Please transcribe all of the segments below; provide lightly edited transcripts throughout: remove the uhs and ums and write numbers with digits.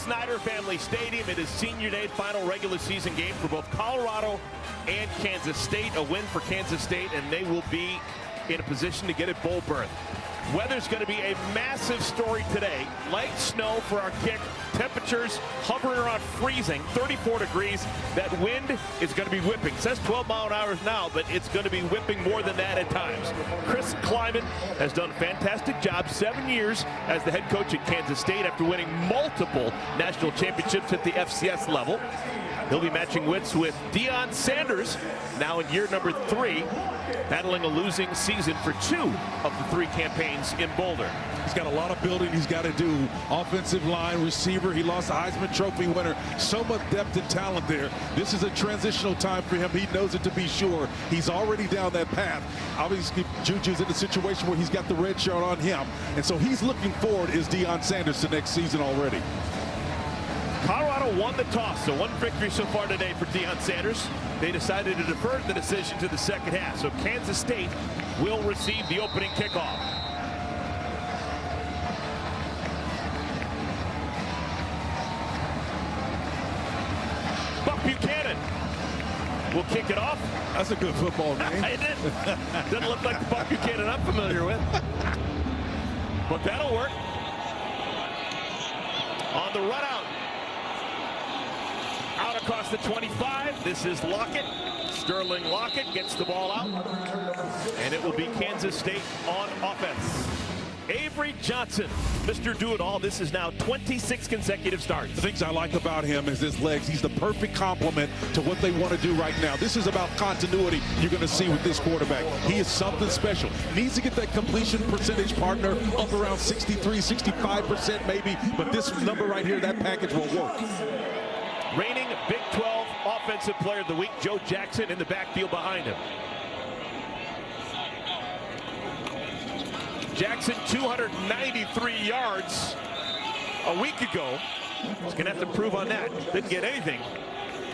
Snyder Family Stadium. It is senior day, final regular season game for both Colorado and Kansas State. A win for Kansas State, and they will be in a position to get a bowl berth. Weather's going to be a massive story today. Light snow for our kick. Temperatures hovering around freezing, 34 degrees. That wind is going to be whipping. It says 12 mile an hour now, but it's going to be whipping more than that at times. Chris Klieman has done a fantastic job. 7 years as the head coach at Kansas State after winning multiple national championships at the FCS level. He'll be matching wits with Deion Sanders, now in year number 3, battling a losing season for 2 of the 3 campaigns in Boulder. He's got a lot of building he's got to do. Offensive line, receiver. He lost a Heisman Trophy winner. So much depth and talent there. This is a transitional time for him. He knows it to be sure. He's already down that path. Obviously, Juju's in a situation where he's got the red shirt on him. And so he's looking forward as Deion Sanders to next season already. Colorado won the toss, so 1 victory so far today for Deion Sanders. They decided to defer the decision to the second half, so Kansas State will receive the opening kickoff. Buck Buchanan will kick it off. That's a good football name. It is. Doesn't look like the Buck Buchanan I'm familiar with. But that'll work. On the run out. Out across the 25. This is Lockett. Sterling Lockett gets the ball out. And it will be Kansas State on offense. Avery Johnson, Mr. Do-It-All. This is now 26 consecutive starts. The things I like about him is his legs. He's the perfect complement to what they want to do right now. This is about continuity you're going to see with this quarterback. He is something special. Needs to get that completion percentage, partner, up around 63, 65% maybe. But this number right here, that package will work. Reigning Big 12 Offensive Player of the Week, Joe Jackson in the backfield behind him. Jackson, 293 yards a week ago. He's going to have to improve on that. Didn't get anything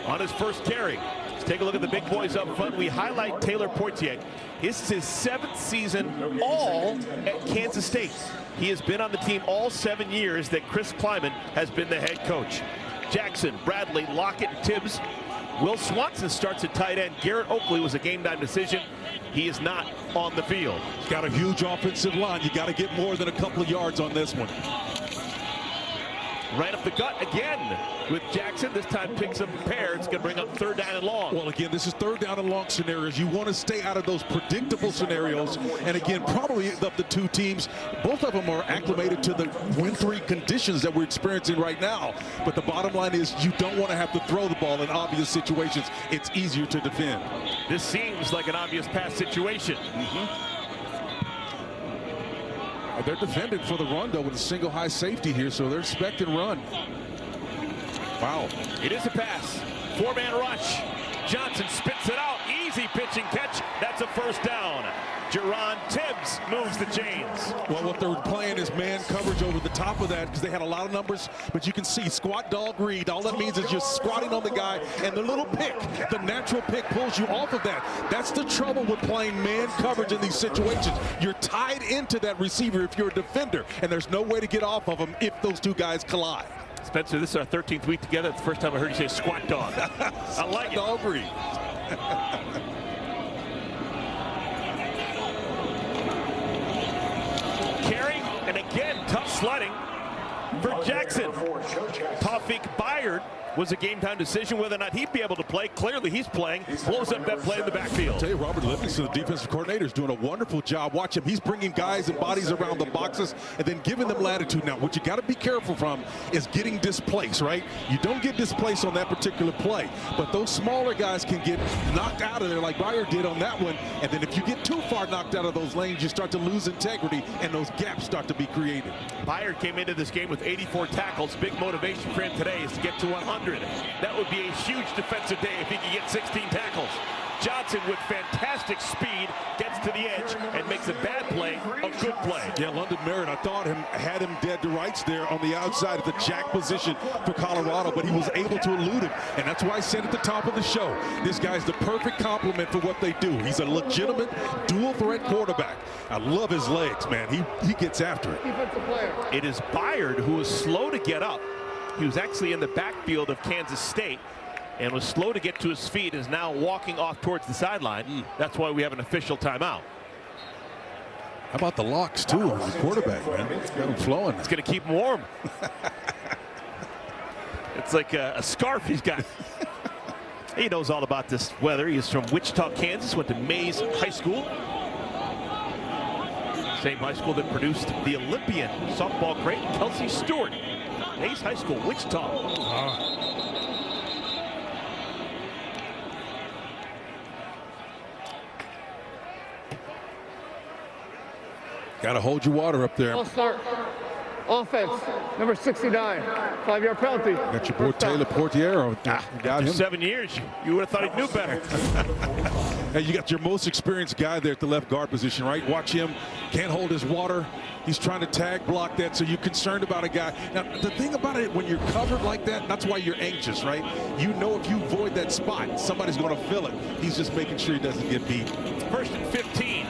on his first carry. Let's take a look at the big boys up front. We highlight Taylor Poitier. This is his 7th season all at Kansas State. He has been on the team all 7 years that Chris Klieman has been the head coach. Jackson, Bradley, Lockett, Tibbs. Will Swanson starts at tight end. Garrett Oakley was a game-time decision. He is not on the field. He's got a huge offensive line. You got to get more than a couple of yards on this one. Right up the gut again with Jackson. This time picks up a pair. It's going to bring up 3rd down and long. Well, again, this is 3rd down and long scenarios. You want to stay out of those predictable scenarios. And again, probably of the 2 teams, both of them are acclimated to the wintry conditions that we're experiencing right now. But the bottom line is you don't want to have to throw the ball in obvious situations. It's easier to defend. This seems like an obvious pass situation. They're defending for the run, though, with a single high safety here, so they're expecting run. Wow. It is a pass. 4-man rush. Johnson spits it out. Easy pitch and catch. That's a 1st down. Jerron Tibbs moves the chains. Well, what they're playing is man coverage over the top of that because they had a lot of numbers, but you can see squat dog read. All that means is you're squatting on the guy, and the little pick, the natural pick pulls you off of that. That's the trouble with playing man coverage in these situations. You're tied into that receiver if you're a defender, and there's no way to get off of them if those 2 guys collide. Spencer, this is our 13th week together. It's the first time I heard you say squat dog. I like it. Dog read. Carry, and again, tough sledding for Jackson. Tawfiq Byard was a game-time decision whether or not he'd be able to play. Clearly, he's playing. Blows up that play in the backfield. I'll tell you, Robert Livingston, the defensive coordinator, is doing a wonderful job. Watch him. He's bringing guys and bodies around the boxes and then giving them latitude. Now, what you got to be careful from is getting displaced, right? You don't get displaced on that particular play, but those smaller guys can get knocked out of there like Byard did on that one. And then if you get too far knocked out of those lanes, you start to lose integrity, and those gaps start to be created. Byard came into this game with 84 tackles. Big motivation for him today is to get to 100. That would be a huge defensive day if he could get 16 tackles. Johnson with fantastic speed gets to the edge and makes a bad play a good play. Yeah, London Merritt, I thought had him dead to rights there on the outside at the jack position for Colorado, but he was able to elude him. And that's why I said at the top of the show, this guy's the perfect complement for what they do. He's a legitimate dual threat quarterback. I love his legs, man. He gets after it. It is Byard who is slow to get up. He was actually in the backfield of Kansas State and was slow to get to his feet, is now walking off towards the sideline. That's why we have an official timeout. How about the locks, too? The quarterback, man. It's got him flowing. It's going to keep him warm. It's like a scarf he's got. He knows all about this weather. He's from Wichita, Kansas, went to Mays High School. Same high school that produced the Olympian softball great Kelsey Stewart. Mays High School, Wichita. Got to hold your water up there. I'll start. Offense, number 69, 5-yard penalty. Got your boy Taylor Portiero. Got him. 7 years, you would have thought he knew better. Hey, you got your most experienced guy there at the left guard position, right? Watch him. Can't hold his water. He's trying to tag block that, so you're concerned about a guy. Now, the thing about it, when you're covered like that, that's why you're anxious, right? You know if you void that spot, somebody's going to fill it. He's just making sure he doesn't get beat. 1st and 15.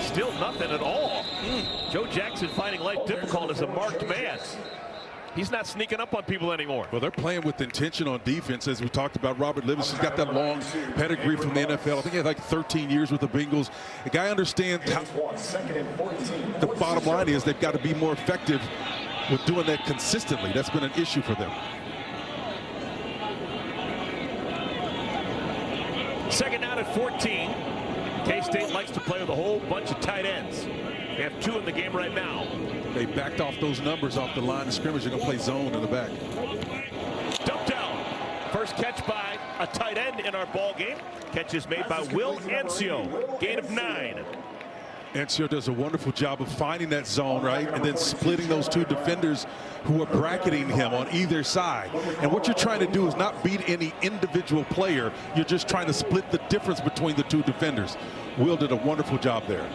Still nothing at all. Joe Jackson finding life difficult as a marked man. He's not sneaking up on people anymore. Well, they're playing with intention on defense, as we talked about. Robert Livingston's got that long pedigree from the NFL. I think he had like 13 years with the Bengals. The guy understands how the bottom line is they've got to be more effective with doing that consistently. That's been an issue for them. 2nd down at 14. K-State likes to play with a whole bunch of tight ends. They have 2 in the game right now. They backed off those numbers off the line of scrimmage. They're going to play zone in the back. Dump down. First catch by a tight end in our ball game. Catch is made by Will Ancio. Gain of 9. Ancio does a wonderful job of finding that zone, right, and then splitting those 2 defenders who are bracketing him on either side. And what you're trying to do is not beat any individual player. You're just trying to split the difference between the 2 defenders. Will did a wonderful job there.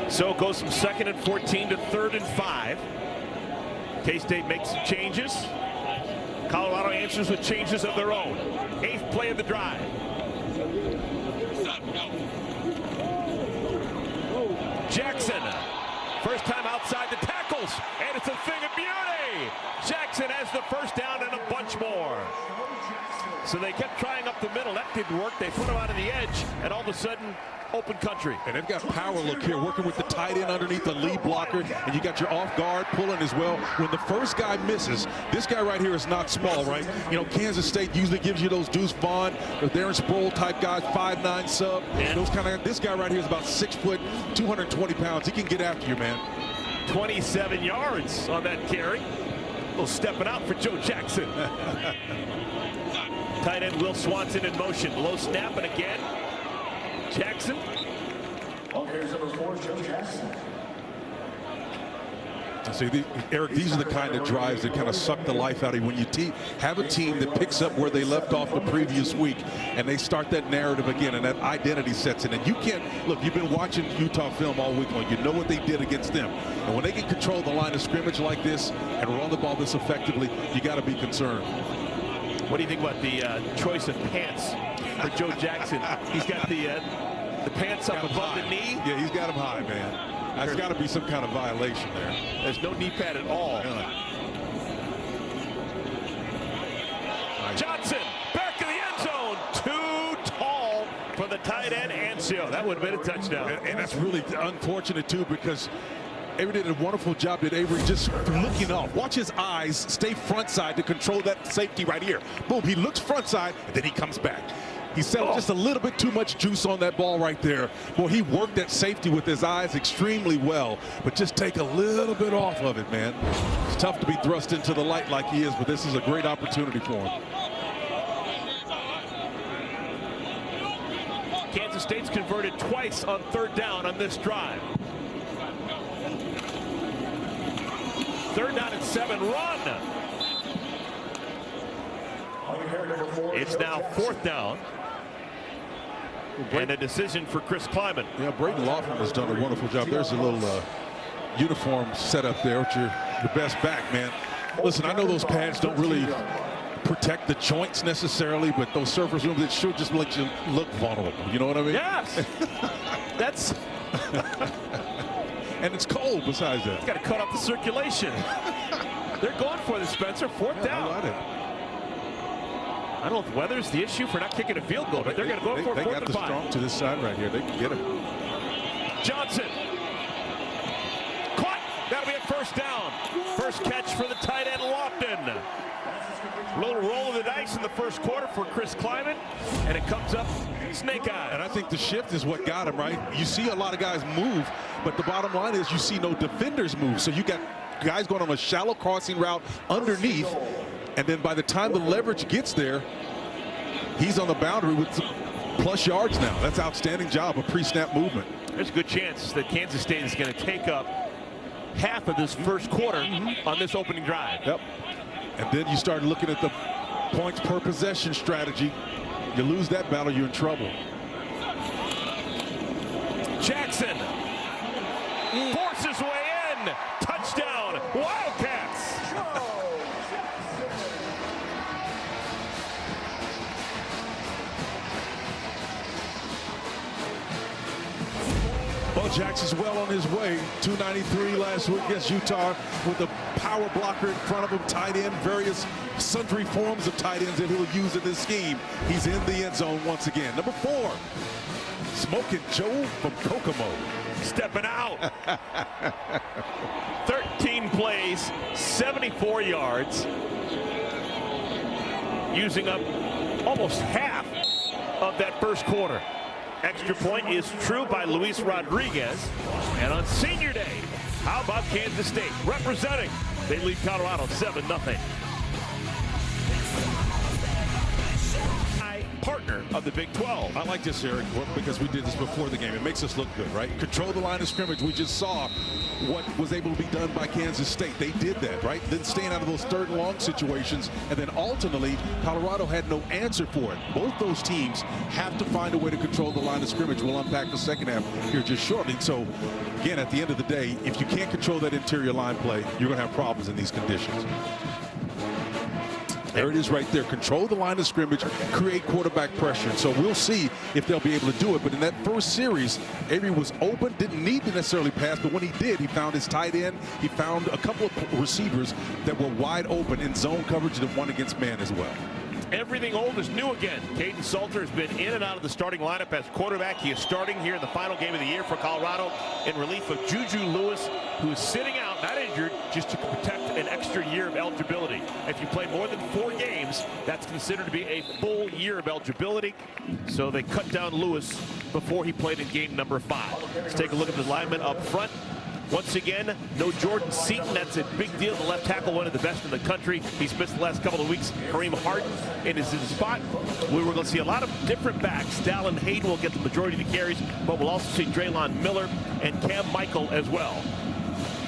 So it goes from 2nd and 14 to 3rd and 5. K-State makes some changes. Colorado answers with changes of their own. 8th play of the drive. Jackson, first time outside the tackles, and it's a thing of beauty. Jackson has the first down and a bunch more. So they kept trying up the middle. That didn't work. They put him out of the edge, and all of a sudden, open country. And they've got power look here, working with the tight end underneath the lead blocker, and you got your off guard pulling as well. When the first guy misses, this guy right here is not small, right? You know, Kansas State usually gives you those Deuce Vaughn, or Darren Sproul type guys, 5'9" sub. Yeah. Those kind of. This guy right here is about 6 foot, 220 pounds. He can get after you, man. 27 yards on that carry. A little stepping out for Joe Jackson. Tight end Will Swanson in motion. Low snap, and again, Jackson. Here's number 4, Joe Jackson. See, Eric, these are the kind of drives that kind of suck the life out of you when you have a team that picks up where they left off the previous week, and they start that narrative again, and that identity sets in. And you can't look. You've been watching Utah film all week long. You know what they did against them, and when they can control the line of scrimmage like this and run the ball this effectively, you got to be concerned. What do you think about the choice of pants for Joe Jackson? He's got the pants up above the knee. Yeah, he's got him high, man. There's got to be some kind of violation there. There's no knee pad at all. Johnson, back of the end zone. Too tall for the tight end, Ancio. That would have been a touchdown. And that's really unfortunate, too, because Avery did a wonderful job. Did Avery just looking off. Watch his eyes stay front side to control that safety right here. Boom, he looks front side, and then he comes back. He settled just a little bit too much juice on that ball right there. Well, he worked that safety with his eyes extremely well, but just take a little bit off of it, man. It's tough to be thrust into the light like he is, but this is a great opportunity for him. Kansas State's converted twice on 3rd down on this drive. 3rd down and 7, run. It's now 4th down. And a decision for Chris Kleiman. Yeah, Braden Laughlin has done a wonderful job. There's a little uniform set up there with your best back, man. Listen, I know those pads don't really protect the joints necessarily, but those surface rooms, it should just let you look vulnerable. You know what I mean? Yes. That's... And it's cold besides that. Got to cut off the circulation. for the Spencer. Fourth down. I don't know if weather's the issue for not kicking a field goal, but they're going to go for it. They fourth got and the 5. strong to this side right here. They can get him. Johnson. Caught. That'll be a first down. First catch for the tight end, Lofton. A little roll of the dice in the first quarter for Chris Kleiman, and it comes up snake eye. And I think the shift is what got him, right? You see a lot of guys move, but the bottom line is you see no defenders move. So you got guys going on a shallow crossing route underneath, and then by the time the leverage gets there, he's on the boundary with some plus yards now. That's outstanding job of pre-snap movement. There's a good chance that Kansas State is going to take up half of this first quarter on this opening drive. Yep. And then you start looking at the points per possession strategy. You lose that battle, you're in trouble. Jackson forces way in. Touchdown, Wildcats. Well, Jackson's well on his way. 293 last week against Utah with a power blocker in front of him, tight end, various sundry forms of tight ends that he'll use in this scheme. He's in the end zone once again. Number 4, Smoking Joe from Kokomo. Stepping out. 13 plays, 74 yards. Using up almost half of that first quarter. Extra point is true by Luis Rodriguez. And on senior day, how about Kansas State representing? They lead Colorado 7-0. Partner of the Big 12. I like this, Eric, because we did this before the game. It makes us look good, right? Control the line of scrimmage. We just saw what was able to be done by Kansas State. They did that, right? Then staying out of those third and long situations. And then ultimately, Colorado had no answer for it. Both those teams have to find a way to control the line of scrimmage. We'll unpack the second half here just shortly. So, again, at the end of the day, if you can't control that interior line play, you're going to have problems in these conditions. There it is right there. Control the line of scrimmage, create quarterback pressure. So we'll see if they'll be able to do it. But in that first series, Avery was open, didn't need to necessarily pass, but when he did, he found his tight end. He found a couple of receivers that were wide open in zone coverage and one against man as well. Everything old is new again. Caden Salter has been in and out of the starting lineup as quarterback. He is starting here in the final game of the year for Colorado in relief of Juju Lewis, who is sitting out, not injured, just to protect an extra year of eligibility. If you play more than 4 games, that's considered to be a full year of eligibility. So they cut down Lewis before he played in game number 5. Let's take a look at the linemen up front. Once again, no Jordan Seaton. That's a big deal. The left tackle, one of the best in the country. He's missed the last couple of weeks. Kareem Harden is in the spot. We were going to see a lot of different backs. Dallin Hayden will get the majority of the carries, but we'll also see Draylon Miller and Cam Michael as well.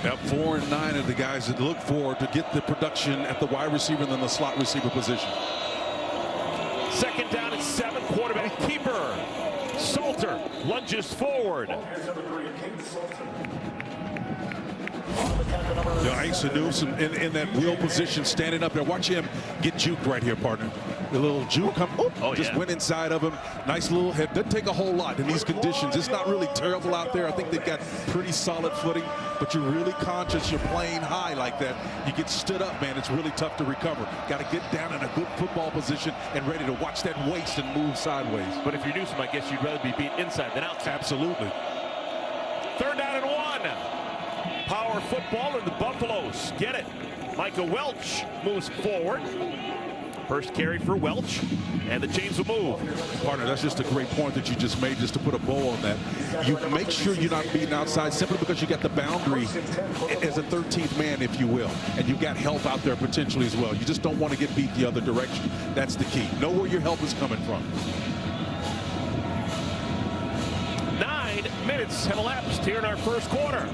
Now 4 and 9 are the guys that look for to get the production at the wide receiver and then the slot receiver position. Second down and 7. Quarterback keeper. Salter lunges forward. Asa Newsom in that wheel position, standing up there. Watch him get juked right here, partner. The little juke just went inside of him. Nice little hit. Doesn't take a whole lot in these conditions. It's not really terrible out there. I think they've got pretty solid footing, but you're really conscious you're playing high like that. You get stood up, man. It's really tough to recover. Got to get down in a good football position and ready to watch that waist and move sideways. But if you're Newsom, I guess you'd rather be beat inside than outside. Absolutely. Third down and 1. Power football, and the Buffaloes get it. Micah Welch moves forward. First carry for Welch, and the chains will move. Partner, that's just a great point that you just made, just to put a bow on that. You make sure you're not beating outside simply because you got the boundary as a 13th man, if you will, and you got help out there potentially as well. You just don't want to get beat the other direction. That's the key. Know where your help is coming from. 9 minutes have elapsed here in our first quarter.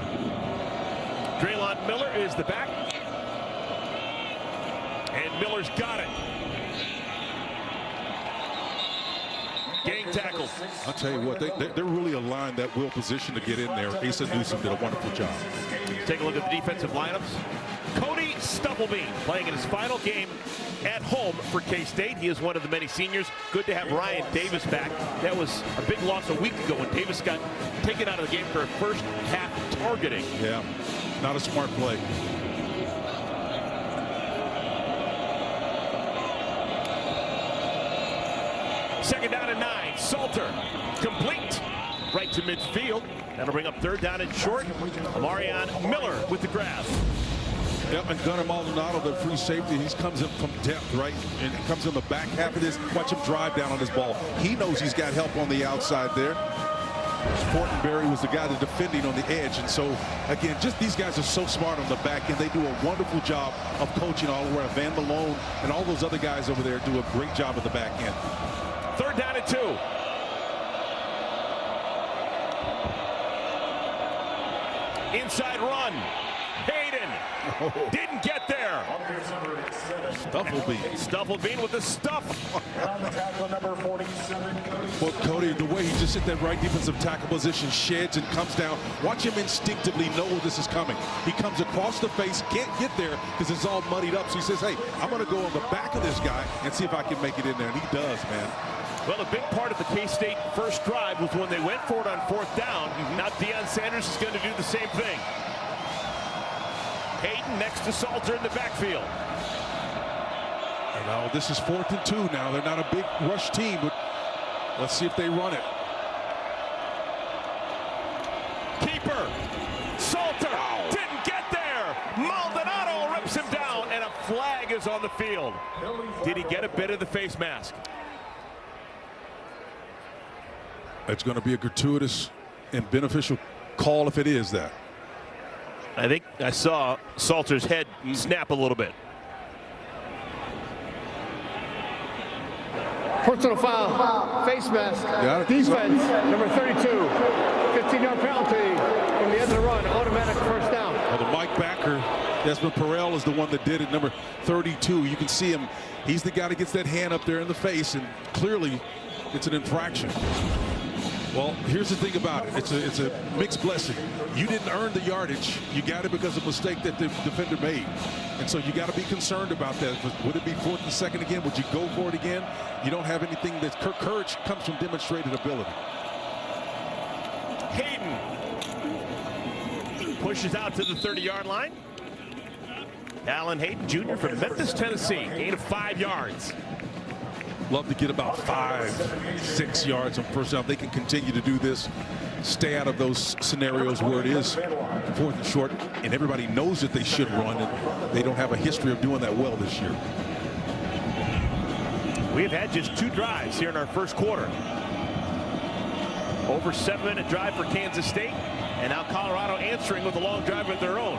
Draylon Miller is the back. And Miller's got it. Getting tackled. I'll tell you what, they're really aligned that will position to get in there. Asa Newsom did a wonderful job. Take a look at the defensive lineups. Cody Stubblebean playing in his final game at home for K-State. He is one of the many seniors. Good to have Ryan Davis back. That was a big loss a week ago when Davis got taken out of the game for a first half targeting. Yeah, not a smart play. Second down and 9. Salter, complete, right to midfield. That'll bring up third down and short. Amarion Miller with the grab. Yep, and Gunnar Maldonado, the free safety, he comes in from depth, right? And he comes in the back half of this. Watch him drive down on this ball. He knows he's got help on the outside there. Fortenberry was the guy that's defending on the edge. And so, again, just these guys are so smart on the back end. They do a wonderful job of coaching all around. Van Malone and all those other guys over there do a great job at the back end. Third down and 2. Inside run. Hayden didn't get there. Stufflebean with the stuff. On the tackle, number 47, Well, Cody, the way he just hit that right defensive tackle position, sheds and comes down. Watch him instinctively know where this is coming. He comes across the face, can't get there because it's all muddied up. So he says, hey, I'm going to go on the back of this guy and see if I can make it in there. And he does, man. Well, a big part of the K-State first drive was when they went for it on fourth down. Now Deion Sanders is going to do the same thing. Hayden next to Salter in the backfield. And now this is 4th and 2 now. They're not a big rush team, but let's see if they run it. Keeper. Salter didn't get there. Maldonado rips him down, and a flag is on the field. Did he get a bit of the face mask? It's going to be a gratuitous and beneficial call if it is that. I think I saw Salter's head snap a little bit. Personal foul, face mask, Got it. defense, number 32, 15-yard penalty from the end of the run, automatic first down. Well, the Mike backer, Desmond Perrell, is the one that did it, number 32. You can see him. He's the guy that gets that hand up there in the face, and clearly it's an infraction. Well, here's the thing about it. It's a mixed blessing. You didn't earn the yardage. You got it because of a mistake that the defender made. And so you got to be concerned about that. Would it be 4th and 2nd again? Would you go for it again? You don't have anything that courage comes from demonstrated ability. Hayden pushes out to the 30-yard line. Allen Hayden Jr. from Memphis, Tennessee. Gain of 5 yards. Love to get about 5-6 yards on first down. They can continue to do this. Stay out of those scenarios where it is 4th and short, and everybody knows that they should run, and they don't have a history of doing that well this year. We've had just 2 drives here in our first quarter. Over 7-minute drive for Kansas State, and now Colorado answering with a long drive of their own.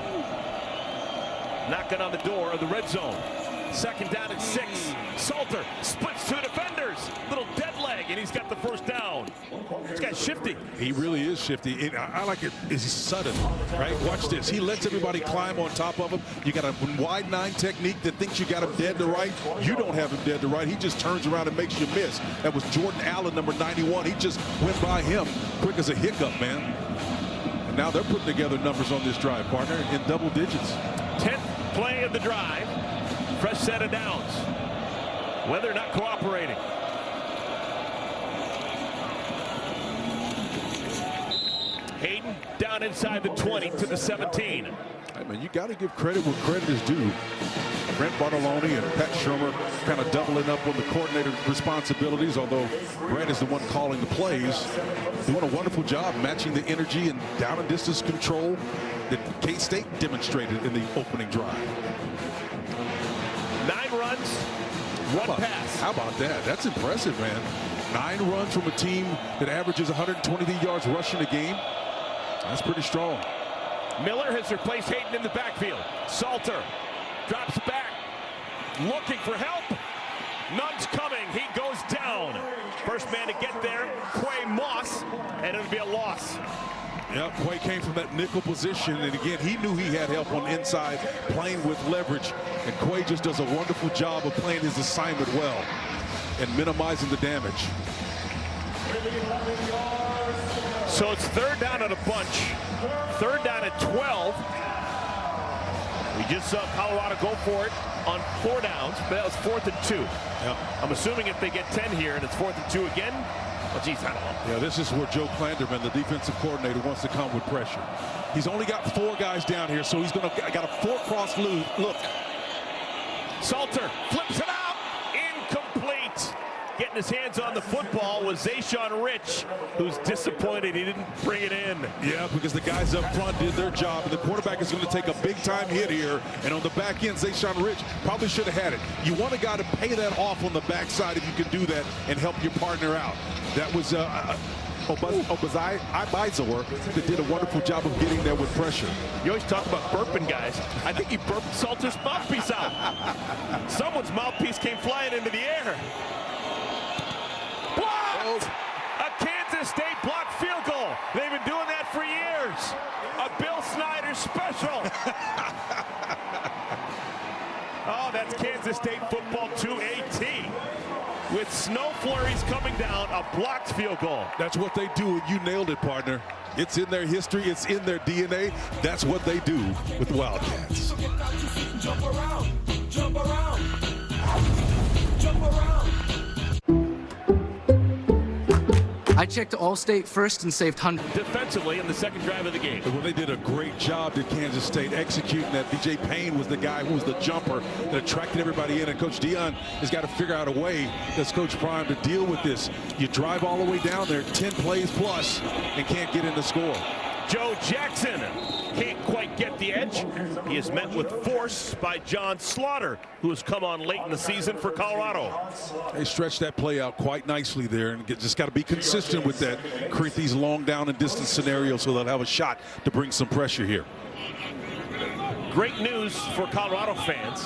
Knocking on the door of the red zone. Second down and 6. Salter splits 2 defenders. Little dead leg, and he's got the first down. This guy's shifty. He really is shifty. I like it. Is sudden, right? Watch this. He lets everybody climb on top of him. You got a wide 9 technique that thinks you got him dead to right. You don't have him dead to right. He just turns around and makes you miss. That was Jordan Allen, number 91. He just went by him quick as a hiccup, man. And now they're putting together numbers on this drive, partner, in double digits. 10th play of the drive. Fresh set of downs. Weather not cooperating. Hayden down inside the 20 to the 17. I mean, you got to give credit where credit is due. Brent Bartoloni and Pat Shermer kind of doubling up on the coordinator responsibilities, although Brent is the one calling the plays. Doing a wonderful job matching the energy and down and distance control that K-State demonstrated in the opening drive. 9 runs, 1 pass. How about that? That's impressive, man. 9 runs from a team that averages 123 yards rushing a game. That's pretty strong. Miller has replaced Hayden in the backfield. Salter drops back, looking for help. None's coming. He goes down. First man to get there, Quay Moss, and it'll be a loss. Yep, Quay came from that nickel position, and again, he knew he had help on inside, playing with leverage, and Quay just does a wonderful job of playing his assignment well and minimizing the damage. So it's 3rd down at a bunch. 3rd down at 12. We just saw Colorado go for it on 4 downs, but that was 4th and 2. Yep. I'm assuming if they get 10 here and it's 4th and 2 again, well, geez, I don't know. Yeah, this is where Joe Klanderman, the defensive coordinator, wants to come with pressure. He's only got 4 guys down here, so he's got a 4-cross look. Salter flips it out, incomplete. getting his hands on the football was Zayshawn Rich, who's disappointed he didn't bring it in. Yeah, because the guys up front did their job, and the quarterback is going to take a big-time hit here. And on the back end, Zayshawn Rich probably should have had it. You want a guy to pay that off on the backside if you can do that and help your partner out. That was Obazai Ibizor that did a wonderful job of getting there with pressure. You always talk about burping, guys. I think he burped Salter's mouthpiece out. Someone's mouthpiece came flying into the air. Blocked! A Kansas State blocked field goal. They've been doing that for years. A Bill Snyder special. Oh, that's Kansas State football to a T. With snow flurries coming down, a blocked field goal. That's what they do, and you nailed it, partner. It's in their history. It's in their DNA. That's what they do with the Wildcats. Jump around, jump around, jump around. I checked Allstate first and saved hundreds. Defensively in the second drive of the game. Well, they did a great job, did Kansas State, executing that. BJ Payne was the guy who was the jumper that attracted everybody in, and Coach Dion has got to figure out a way, as Coach Prime, to deal with this. You drive all the way down there, 10 plays plus, and can't get in the score. Joe Jackson can't quite get the edge. He is met with force by John Slaughter, who has come on late in the season for Colorado. They stretched that play out quite nicely there, and just got to be consistent with that. Create these long down and distance scenarios so they'll have a shot to bring some pressure here. Great news for Colorado fans.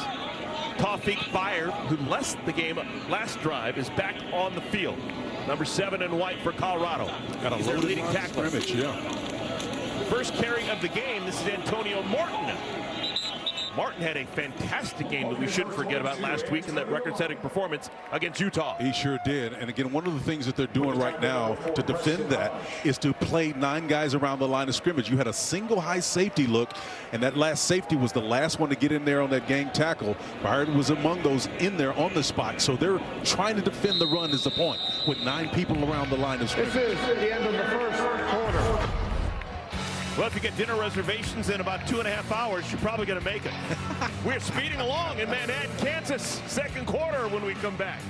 Tawfiq Byer, who left the game last drive, is back on the field. Number 7 in white for Colorado. Got a He's their loaded leading tackler. scrimmage, yeah. First carry of the game, this is Antonio Martin. Martin had a fantastic game that we shouldn't forget about last week in that record-setting performance against Utah. He sure did. And again, one of the things that they're doing right now to defend that is to play 9 guys around the line of scrimmage. You had a single high safety look, and that last safety was the last one to get in there on that gang tackle. Byard was among those in there on the spot. So they're trying to defend the run is the point, with 9 people around the line of scrimmage. This is the end of the first quarter. Well, if you get dinner reservations in about 2.5 hours, you're probably going to make it. We're speeding along in Manhattan, Kansas, second quarter when we come back.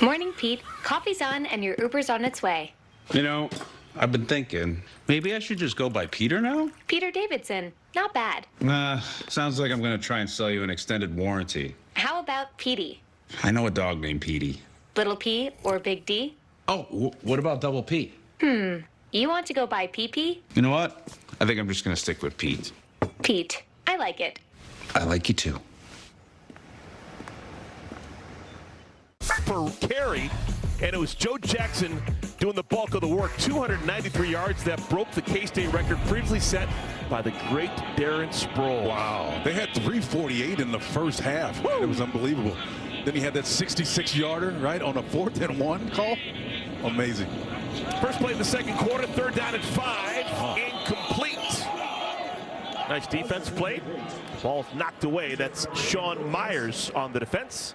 Morning, Pete. Coffee's on and your Uber's on its way. You know, I've been thinking, maybe I should just go by Peter now? Peter Davidson. Not bad. Sounds like I'm going to try and sell you an extended warranty. How about Petey? I know a dog named Petey. Little P or Big D? Oh, what about Double P? You want to go by PP? You know what? I think I'm just going to stick with Pete. Pete. I like it. I like you too. Per carry, and it was Joe Jackson doing the bulk of the work. 293 yards that broke the K-State record previously set by the great Darren Sproles. Wow. They had 348 in the first half. Man, it was unbelievable. Then he had that 66-yarder, right, on a 4th and 1 call. Amazing. First play of the second quarter, third down and 5. Incomplete. Nice defense play. Ball knocked away. That's Sean Myers on the defense.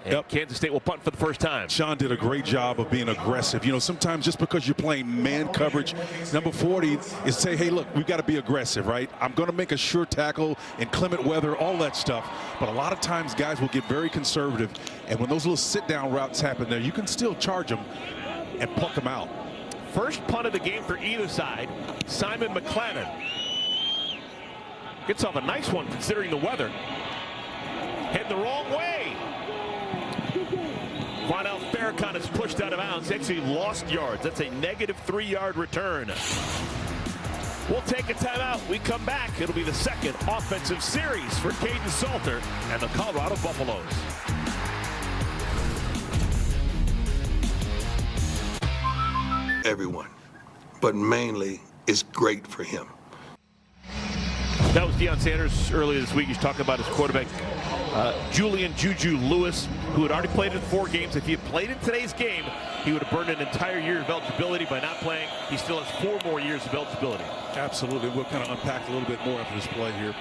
And Kansas State will punt for the first time. Sean did a great job of being aggressive. You know, sometimes just because you're playing man coverage, number 40 is say, hey, look, we've got to be aggressive, right? I'm going to make a sure tackle in clement weather, all that stuff. But a lot of times guys will get very conservative. And when those little sit-down routes happen there, you can still charge them and pluck them out. First punt of the game for either side. Simon McClannon gets off a nice one considering the weather. Heading the wrong way. Quanell Farrakhan is pushed out of bounds. Actually lost yards. That's a negative 3-yard return. We'll take a timeout. We come back. It'll be the second offensive series for Kaidon Salter and the Colorado Buffaloes. Everyone, but mainly it's great for him. That was Deion Sanders earlier this week. He's talking about his quarterback, Julian Juju Lewis, who had already played in 4 games. If he had played in today's game, he would have burned an entire year of eligibility. By not playing, he still has 4 more years of eligibility. Absolutely. We'll kind of unpack a little bit more after this play here.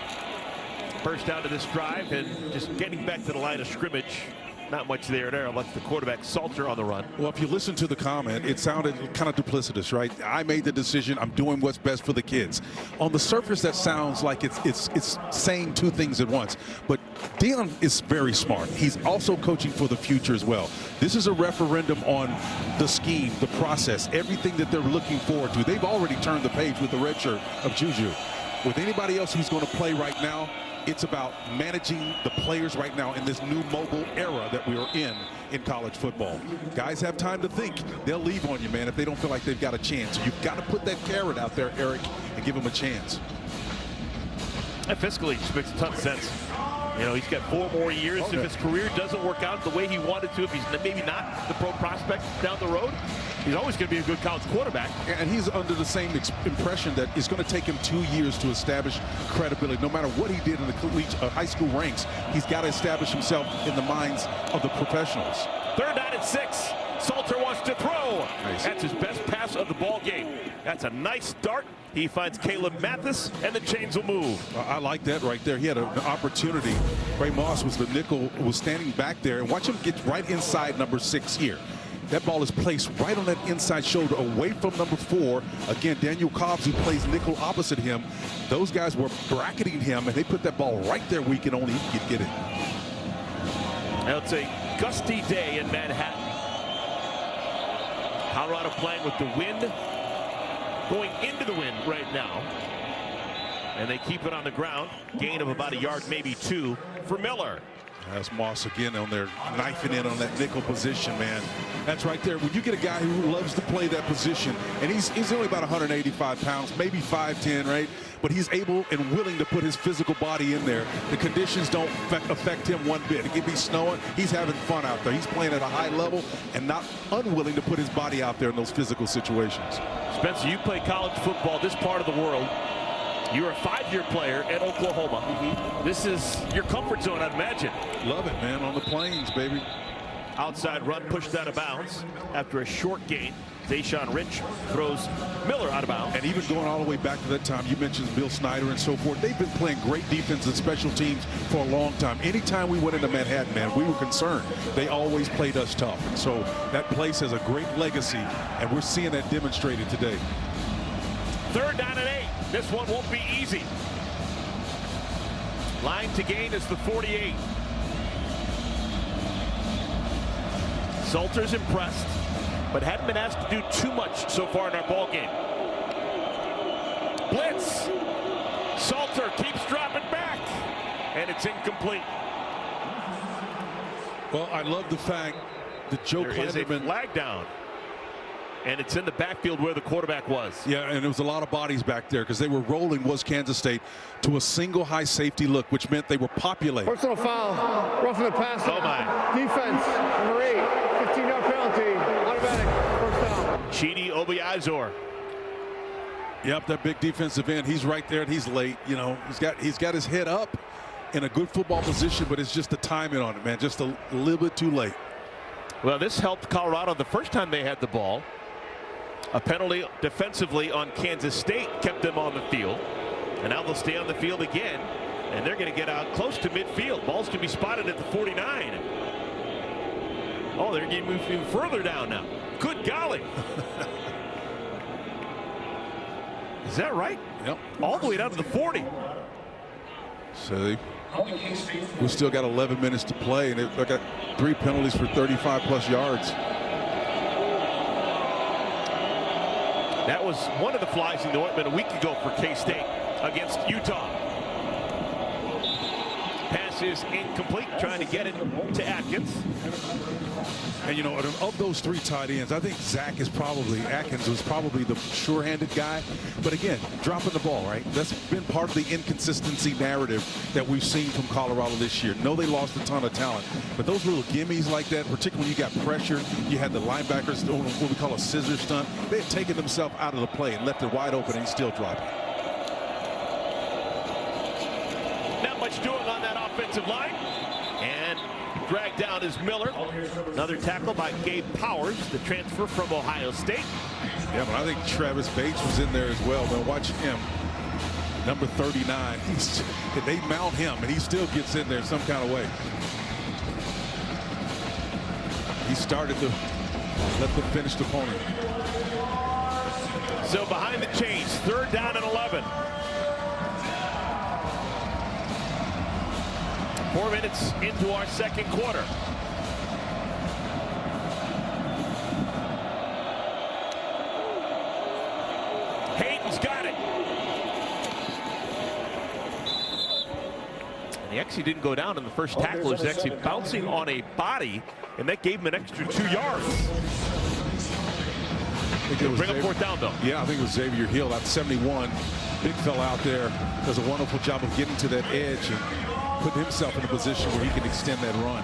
First down to this drive, and just getting back to the line of scrimmage not much there. Lets the quarterback Salter on the run. Well, if you listen to the comment, it sounded kind of duplicitous, right? I made the decision. I'm doing what's best for the kids. On the surface, that sounds like it's saying two things at once. But Deion is very smart. He's also coaching for the future as well. This is a referendum on the scheme, the process, everything that they're looking forward to. They've already turned the page with the red shirt of Juju. With anybody else who's going to play right now, it's about managing the players right now in this new mobile era that we are in college football. Guys have time to think. They'll leave on you, man, if they don't feel like they've got a chance. You've got to put that carrot out there, Eric, and give them a chance. And fiscally, it just makes a ton of sense. You know, he's got 4 more years. Okay. If his career doesn't work out the way he wanted to, if he's maybe not the pro prospect down the road, he's always going to be a good college quarterback. And he's under the same impression that it's going to take him 2 years to establish credibility. No matter what he did in the high school ranks, he's got to establish himself in the minds of the professionals. 3rd down and 6. Salter wants to throw. Nice. That's his best pass of the ball game. That's a nice start. He finds Caleb Mathis, and the chains will move. I like that right there. He had an opportunity. Ray Moss was the nickel, was standing back there, and watch him get right inside number 6 here. That ball is placed right on that inside shoulder away from number 4. Again, Daniel Cobbs, who plays nickel opposite him. Those guys were bracketing him, and they put that ball right there where he could only get it. Now it's a gusty day in Manhattan. Colorado playing with the wind, going into the wind right now. And they keep it on the ground. Gain of about a yard, maybe 2 for Miller. That's Moss again on there, knifing in on that nickel position, man. That's right there. When you get a guy who loves to play that position, and he's only about 185 pounds, maybe 5'10", right? But he's able and willing to put his physical body in there. The conditions don't affect him one bit. It could be snowing. He's having fun out there. He's playing at a high level and not unwilling to put his body out there in those physical situations. Spencer, you play college football this part of the world. You're a 5-year player at Oklahoma. This is your comfort zone, I'd imagine. Love it, man, on the plains, baby. Outside run pushed out of bounds after a short gain. Zayshawn Rich throws Miller out of bounds. And even going all the way back to that time, you mentioned Bill Snyder and so forth. They've been playing great defense and special teams for a long time. Anytime we went into Manhattan, man, we were concerned. They always played us tough. And so that place has a great legacy, and we're seeing that demonstrated today. 3rd down and 8. This one won't be easy. Line to gain is the 48. Salter's impressed, but hadn't been asked to do too much so far in our ball game. Blitz. Salter keeps dropping back, and it's incomplete. Well, I love the fact that Joe There is a Klanderman, flag down, and it's in the backfield where the quarterback was. yeah, and there was a lot of bodies back there because they were rolling, was Kansas State, to a single high safety look, which meant they were populated. Personal foul, roughing the passer. Oh, my. Defense, number 8, 15-yard penalty, automatic, 1st down. Chidi Obiazor. Yep, that big defensive end, he's right there and he's late. You know, he's got his head up in a good football position, but it's just the timing on it, man, just a little bit too late. Well, this helped Colorado the first time they had the ball. A penalty defensively on Kansas State kept them on the field. And now they'll stay on the field again. And they're going to get out close to midfield. Balls can be spotted at the 49. Oh, they're getting moved even further down now. Good golly. Is that right? Yep. All the way down to the 40. So we still got 11 minutes to play, and they've got 3 penalties for 35-plus yards. That was one of the flies in the ointment a week ago for K-State against Utah. Pass is incomplete, trying to get it to Atkins. And, you know, of those 3 tight ends, I think Atkins was probably the sure-handed guy. But, again, dropping the ball, right? That's been part of the inconsistency narrative that we've seen from Colorado this year. No, they lost a ton of talent. But those little gimmies like that, particularly when you got pressure, you had the linebackers doing what we call a scissor stunt. They had taken themselves out of the play and left it wide open, and he still dropped it. Not much doing on that offensive line. And dragged down is Miller. Another tackle by Gabe Powers, the transfer from Ohio State. Yeah, but I think Travis Bates was in there as well. Man, watch him. Number 39. They mount him, and he still gets in there some kind of way. He started to let them finish the pony. So behind the chains, 3rd down and 11. 4 minutes into our second quarter. Hayden's got it. And he actually didn't go down in the first tackle. He was actually bouncing on a body, and that gave him an extra 2 yards. Bring up 4th down, though. Yeah, I think it was Xavier Hill at 71. Big fella out there does a wonderful job of getting to that edge and putting himself in a position where he can extend that run.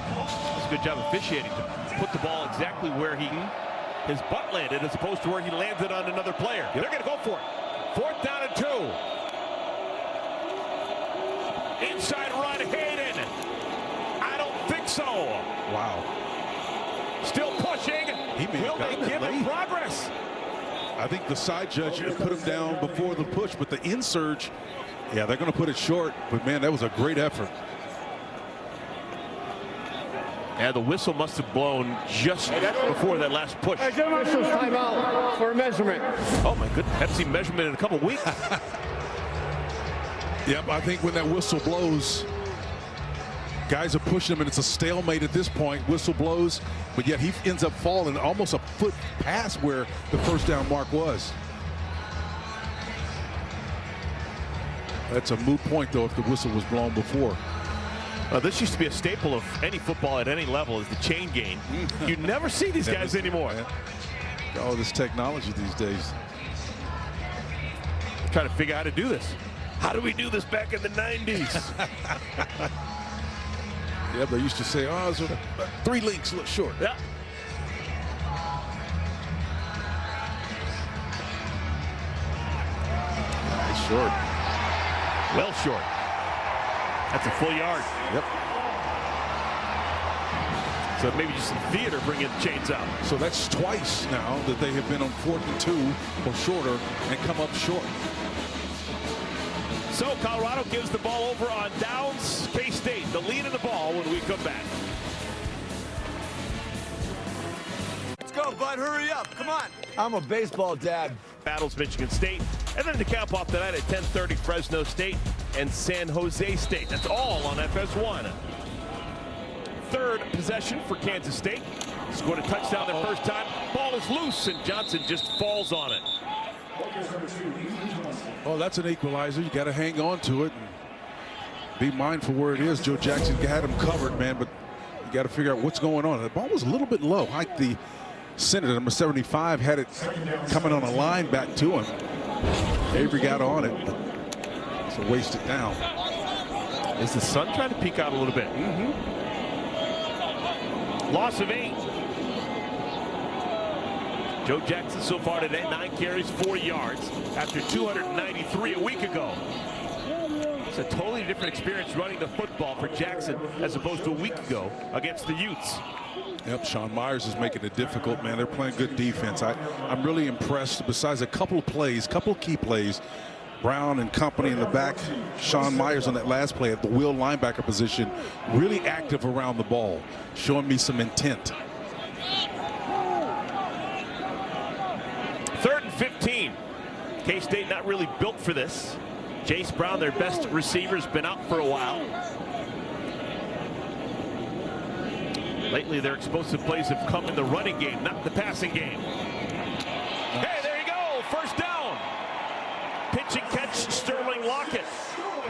It's a good job officiating to put the ball exactly where his butt landed as opposed to where he landed on another player. They're going to go for it. 4th down and 2. Inside run, Hayden. I don't think so. Wow. Still pushing. Will they give him progress? I think the side judge put him down before the push, but the insurge, yeah, they're going to put it short. But, man, that was a great effort. Yeah, the whistle must have blown just before that last push. Whistle's timeout for a measurement. Oh, my goodness. Pepsi measurement in a couple weeks. Yep, I think when that whistle blows, guys are pushing him, and it's a stalemate at this point. Whistle blows, but yet he ends up falling almost a foot past where the 1st down mark was. That's a moot point, though, if the whistle was blown before. This used to be a staple of any football at any level, is the chain game. You never see these guys anymore. Oh, this technology these days. Trying to figure out how to do this. How do we do this back in the 90s? Yeah, they used to say, oh, it's 3 links, look short. Yeah. Nice short. Well short. That's a full yard. Yep. So maybe just some theater bringing the chains out. So that's twice now that they have been on 4th and 2 or shorter and come up short. So Colorado gives the ball over on downs. K-State, the lead in the ball when we come back. Let's go, bud. Hurry up. Come on. I'm a baseball dad. Battles Michigan State. And then to cap off the night at 10:30, Fresno State and San Jose State. That's all on FS1. 3rd possession for Kansas State. Scored a touchdown their first time. Ball is loose, and Johnson just falls on it. Oh, that's an equalizer. You got to hang on to it and be mindful where it is. Joe Jackson had him covered, man, but you got to figure out what's going on. The ball was a little bit low. Like the Senator, number 75, had it coming on a line back to him. Avery got on it, so wasted down. Is the sun trying to peek out a little bit? Loss of 8. Joe Jackson so far today, 9 carries, 40 yards after 293 a week ago. It's a totally different experience running the football for Jackson as opposed to a week ago against the Utes. Yep, Sean Myers is making it difficult, man. They're playing good defense. I'm really impressed. Besides a couple of plays, couple of key plays, Brown and company in the back, Sean Myers on that last play at the will linebacker position, really active around the ball, showing me some intent. 3rd and 15. K-State not really built for this. Jace Brown, their best receiver, has been out for a while. Lately, their explosive plays have come in the running game, not the passing game. Hey, there you go, 1st down. Pitch and catch, Sterling Lockett.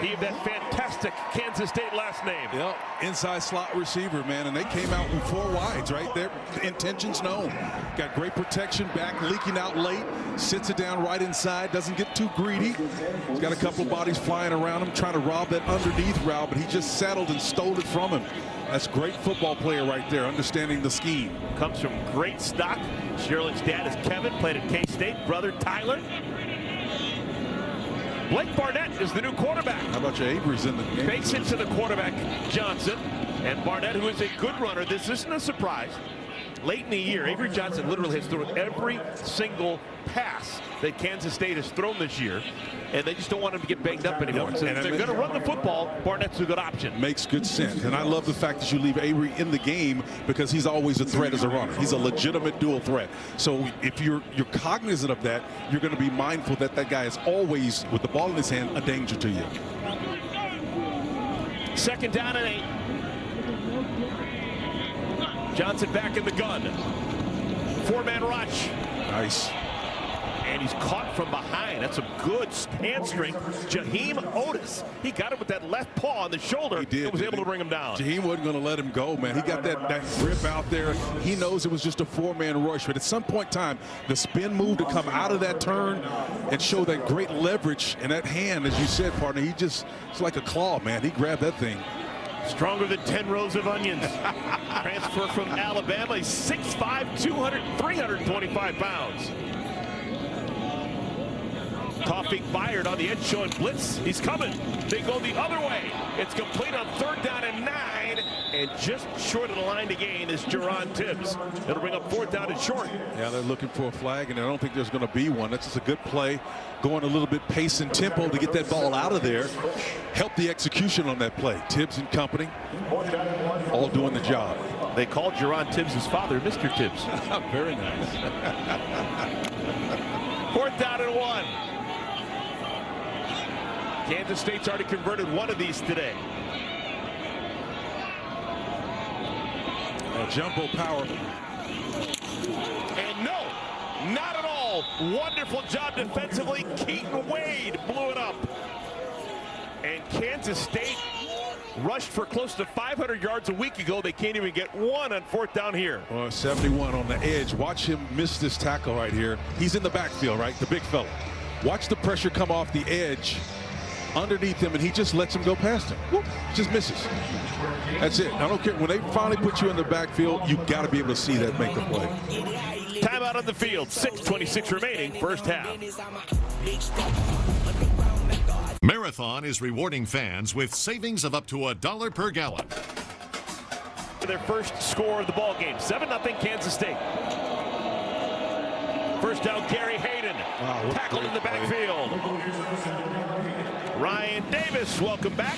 He had that fantastic Kansas State last name. Yep, inside slot receiver, man, and they came out with 4 wides, right? Their intentions known. Got great protection back, leaking out late, sits it down right inside, doesn't get too greedy. He's got a couple of bodies flying around him, trying to rob that underneath route, but he just settled and stole it from him. That's great football player right there, understanding the scheme. Comes from great stock. Sterling's dad is Kevin, played at K-State. Brother Tyler. Blake Barnett is the new quarterback. How about your Avery's in the game? Fakes it to the quarterback, Johnson. And Barnett, who is a good runner, this isn't a surprise. late in the year, Avery Johnson literally has thrown every single pass that Kansas State has thrown this year, and they just don't want him to get banged up anymore. So if they're going to run the football, Barnett's a good option. Makes good sense. And I love the fact that you leave Avery in the game because he's always a threat as a runner. He's a legitimate dual threat. So if you're cognizant of that, you're going to be mindful that that guy is always, with the ball in his hand, a danger to you. 2nd down and 8. Johnson back in the gun. 4-man rush. Nice. And he's caught from behind. That's a good hand strength. Jaheim Otis. He got him with that left paw on the shoulder. He did. And was able to bring him down. Jaheim wasn't going to let him go, man. He got that grip out there. He knows it was just a 4-man rush. But at some point in time, the spin move to come out of that turn and show that great leverage. And that hand, as you said, partner, it's like a claw, man. He grabbed that thing. Stronger than 10 rows of onions. Transfer from Alabama. He's 6'5", 325 pounds. Toffing Byard on the edge showing blitz. He's coming. They go the other way. It's complete on 3rd down and 9. And just short of the line to gain is Jerron Tibbs. It'll bring up 4th down and short. Yeah, they're looking for a flag, and I don't think there's going to be one. That's just a good play. Going a little bit pace and tempo to get that ball out of there. Help the execution on that play. Tibbs and company all doing the job. They called Jerron Tibbs his father, Mr. Tibbs. Very nice. 4th down and 1. Kansas State's already converted one of these today. Jumbo power. And no, not at all. Wonderful job defensively. Keaton Wade blew it up. And Kansas State rushed for close to 500 yards a week ago. They can't even get one on 4th down here. Well, 71 on the edge. Watch him miss this tackle right here. He's in the backfield, right? The big fella. Watch the pressure come off the edge underneath him, and he just lets him go past him. Whoop, just misses. That's it. I don't care. When they finally put you in the backfield, you got to be able to see that make the play. Timeout on the field. 6:26 remaining, 1st half. Marathon is rewarding fans with savings of up to $1 per gallon. Their first score of the ball game. 7-0 Kansas State. 1st down, Gary Hayden. Wow, tackled in the backfield. Ryan Davis, welcome back.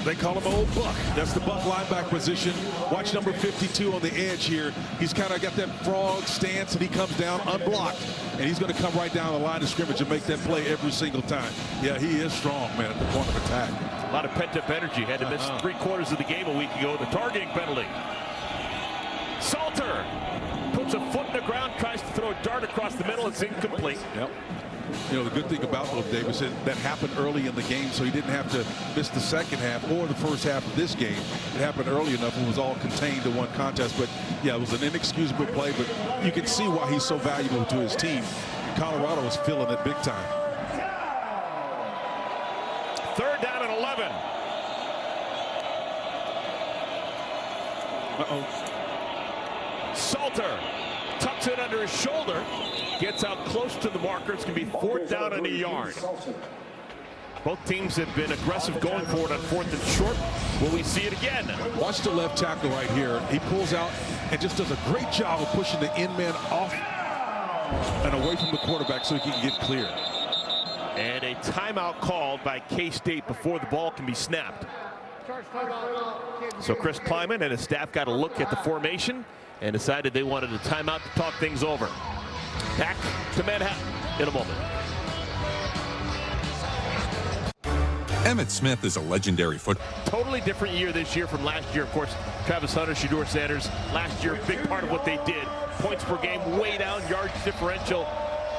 They call him Old Buck. That's the Buck linebacker position. Watch number 52 on the edge here. He's kind of got that frog stance, and he comes down unblocked. And he's going to come right down the line of scrimmage and make that play every single time. Yeah, he is strong, man, at the point of attack. A lot of pent-up energy. Had to miss 3/4 of the game a week ago with a targeting penalty. Salter puts a foot in the ground, tries to throw a dart across the middle. It's incomplete. Yep. You know, the good thing about Will Davis is that happened early in the game, so he didn't have to miss the 2nd half or the 1st half of this game. It happened early enough and was all contained to one contest. But, yeah, it was an inexcusable play, but you can see why he's so valuable to his team. Colorado is feeling it big time. 3rd down and 11. Salter tucks it under his shoulder. Gets out close to the marker. It's going to be 4th down and a yard. Both teams have been aggressive going for it on 4th and short. Will we see it again? Watch the left tackle right here. He pulls out and just does a great job of pushing the end man off and away from the quarterback so he can get clear. And a timeout called by K-State before the ball can be snapped. So Chris Klieman and his staff got a look at the formation and decided they wanted a timeout to talk things over. Back to Manhattan in a moment. Emmitt Smith is a legendary Totally different year this year from last year. Of course, Travis Hunter, Shedeur Sanders, last year, big part of what they did. Points per game way down, yards differential.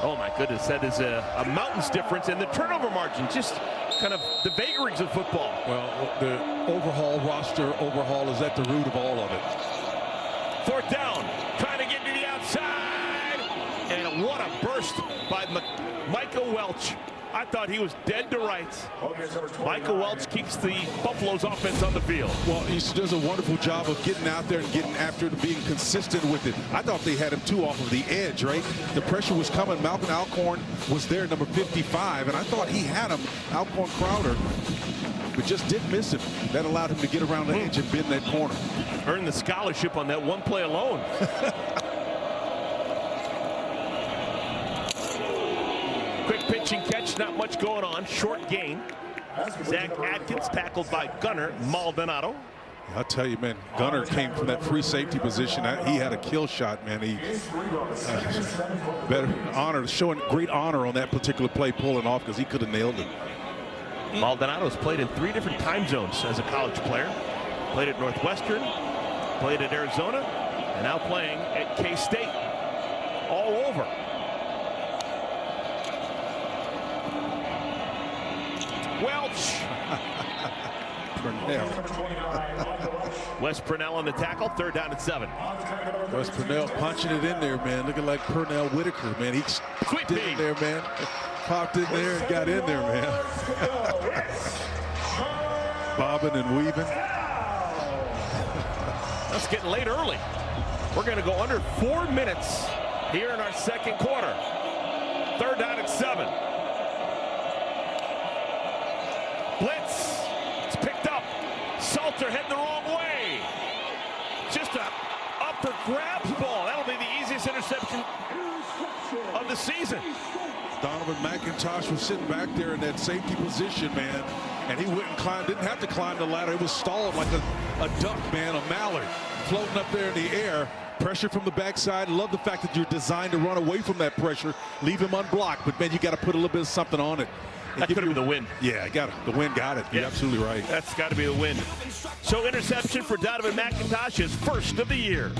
Oh my goodness, that is a mountains difference. And the turnover margin, just kind of the vagaries of football. Well, the roster overhaul is at the root of all of it. 4th down, trying to get to the outside. And what a burst by Micah Welch. I thought he was dead to rights. Michael Welch keeps the Buffalo's offense on the field. Well, he does a wonderful job of getting out there and getting after it and being consistent with it. I thought they had him too off of the edge, right? The pressure was coming. Malcolm Alcorn was there, number 55, and I thought he had him, Alcorn Crowder, but just didn't miss him. That allowed him to get around the edge and bend that corner. Earned the scholarship on that one play alone. Quick pitch and catch, not much going on. Short gain. Zach Atkins tackled by Gunnar Maldonado. I'll tell you, man, Gunnar came from that free safety position. He had a kill shot, man. He better honor, showing great honor on that particular play, pulling off, because he could have nailed it. Maldonado's played in 3 different time zones as a college player. Played at Northwestern, played at Arizona, and now playing at K-State. All over. Welch. Purnell. Wes Purnell on the tackle, 3rd down and 7. Wes Purnell punching it in there, man. Looking like Purnell Whitaker, man. He Sweet did in there, man. Popped in there and got in there, man. Bobbing and weaving. Let's get late early. We're going to go under 4 minutes here in our second quarter. 3rd down and 7. Blitz. It's picked up. Salter heading the wrong way. Just a up for grabs ball. That'll be the easiest interception of the season. Donovan McIntosh was sitting back there in that safety position, man, and he wouldn't climb, didn't have to climb the ladder. It was stalled like a duck, man, a mallard, floating up there in the air. Pressure from the backside. Love the fact that you're designed to run away from that pressure, leave him unblocked, but man, you got to put a little bit of something on it. That could have been the win. Yeah, the win got it. You're absolutely right. That's got to be the win. So interception for Donovan McIntosh, his first of the year.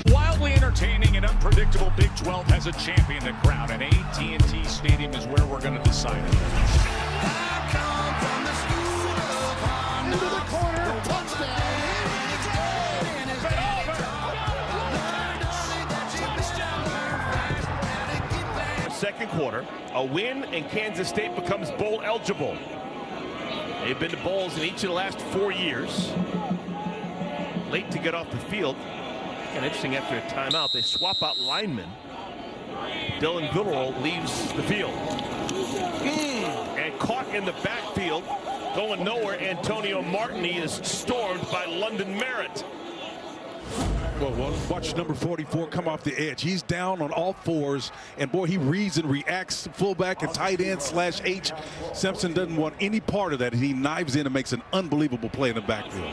Wildly entertaining and unpredictable Big 12 has a champion to crown, and AT&T Stadium is where we're going to decide it. Into the corner, touchdown. Second quarter, a win and Kansas State becomes bowl eligible. They've been to bowls in each of the last 4 years. Late to get off the field. And interesting, after a timeout, they swap out linemen. Dylan Villarreal leaves the field. And caught in the backfield, going nowhere, Antonio Martini is stormed by London Merritt. Well, watch number 44 come off the edge. He's down on all fours, and boy, he reads and reacts. Fullback and tight end /H. Simpson doesn't want any part of that. He knives in and makes an unbelievable play in the backfield.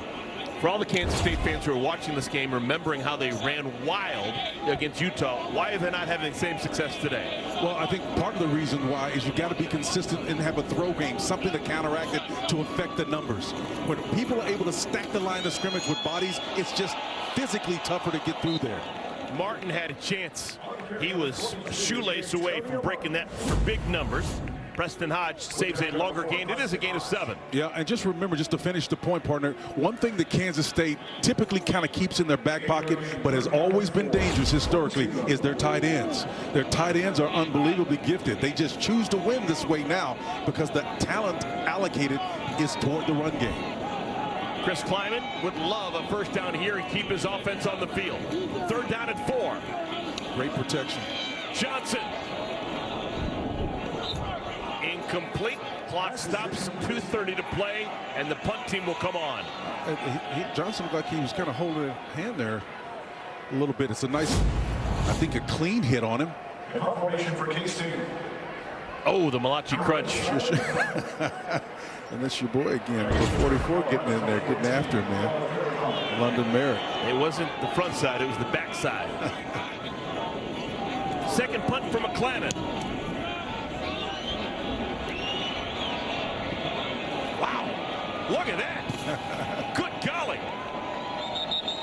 For all the Kansas State fans who are watching this game, remembering how they ran wild against Utah, why are they not having the same success today? Well, I think part of the reason why is you got to be consistent and have a throw game, something to counteract it to affect the numbers. When people are able to stack the line of scrimmage with bodies, it's just physically tougher to get through there. Martin had a chance. He was a shoelace away from breaking that for big numbers. Preston Hodge saves a longer gain. It is a gain of 7. Yeah, and just remember, just to finish the point, partner, one thing that Kansas State typically kind of keeps in their back pocket, but has always been dangerous historically, is their tight ends. Their tight ends are unbelievably gifted. They just choose to win this way now because the talent allocated is toward the run game. Chris Kleiman would love a first down here and keep his offense on the field. 3rd down and 4. Great protection. Johnson. Incomplete. Clock stops. 2:30 to play, and the punt team will come on. Johnson looked like he was kind of holding his hand there a little bit. It's a nice, I think, a clean hit on him. For K-State. Oh, the Malachi crunch. And that's your boy again, number 44, getting in there, getting after him, man. London Merritt. It wasn't the front side, it was the back side. Second punt for McClanahan. Wow, look at that. Good golly.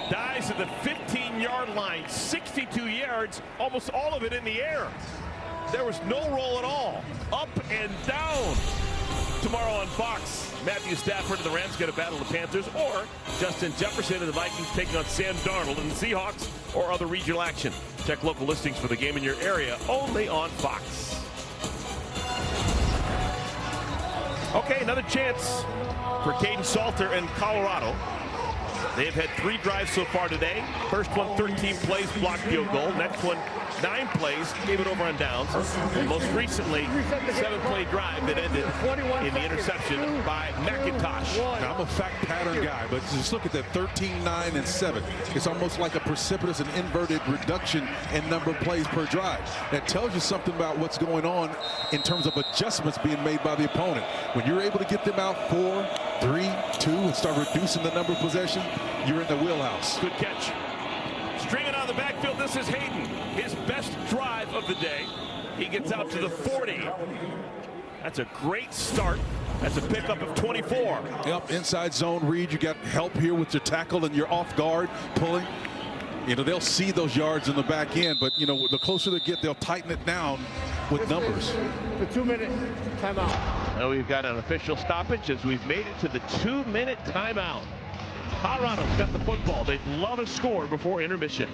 Dies at the 15-yard line, 62 yards, almost all of it in the air. There was no roll at all. Up and down. Tomorrow on Fox, Matthew Stafford and the Rams get a battle of the Panthers, or Justin Jefferson and the Vikings taking on Sam Darnold and the Seahawks, or other regional action. Check local listings for the game in your area, only on Fox. Okay, another chance for Kaidon Salter and Colorado. They've had 3 drives so far today. First one, 13 plays, blocked field goal. Next one, 9 plays, gave it over on downs. And most recently, 7-play drive that ended in the interception by McIntosh. Now, I'm a fact pattern guy, but just look at that 13, 9, and 7. It's almost like a precipitous and inverted reduction in number of plays per drive. That tells you something about what's going on in terms of adjustments being made by the opponent. When you're able to get them out 4, 3, 2, and start reducing the number of possession, you're in the wheelhouse. Good catch. Stringing out of the backfield, this is Hayden. His best drive of the day. He gets out to the 40. That's a great start. That's a pickup of 24. Yep, inside zone read. You got help here with your tackle and your off guard pulling. You know, they'll see those yards in the back end, but, you know, the closer they get, they'll tighten it down with numbers. The 2-minute timeout. Now we've got an official stoppage as we've made it to the 2-minute timeout. Colorado's got the football. They'd love a score before intermission.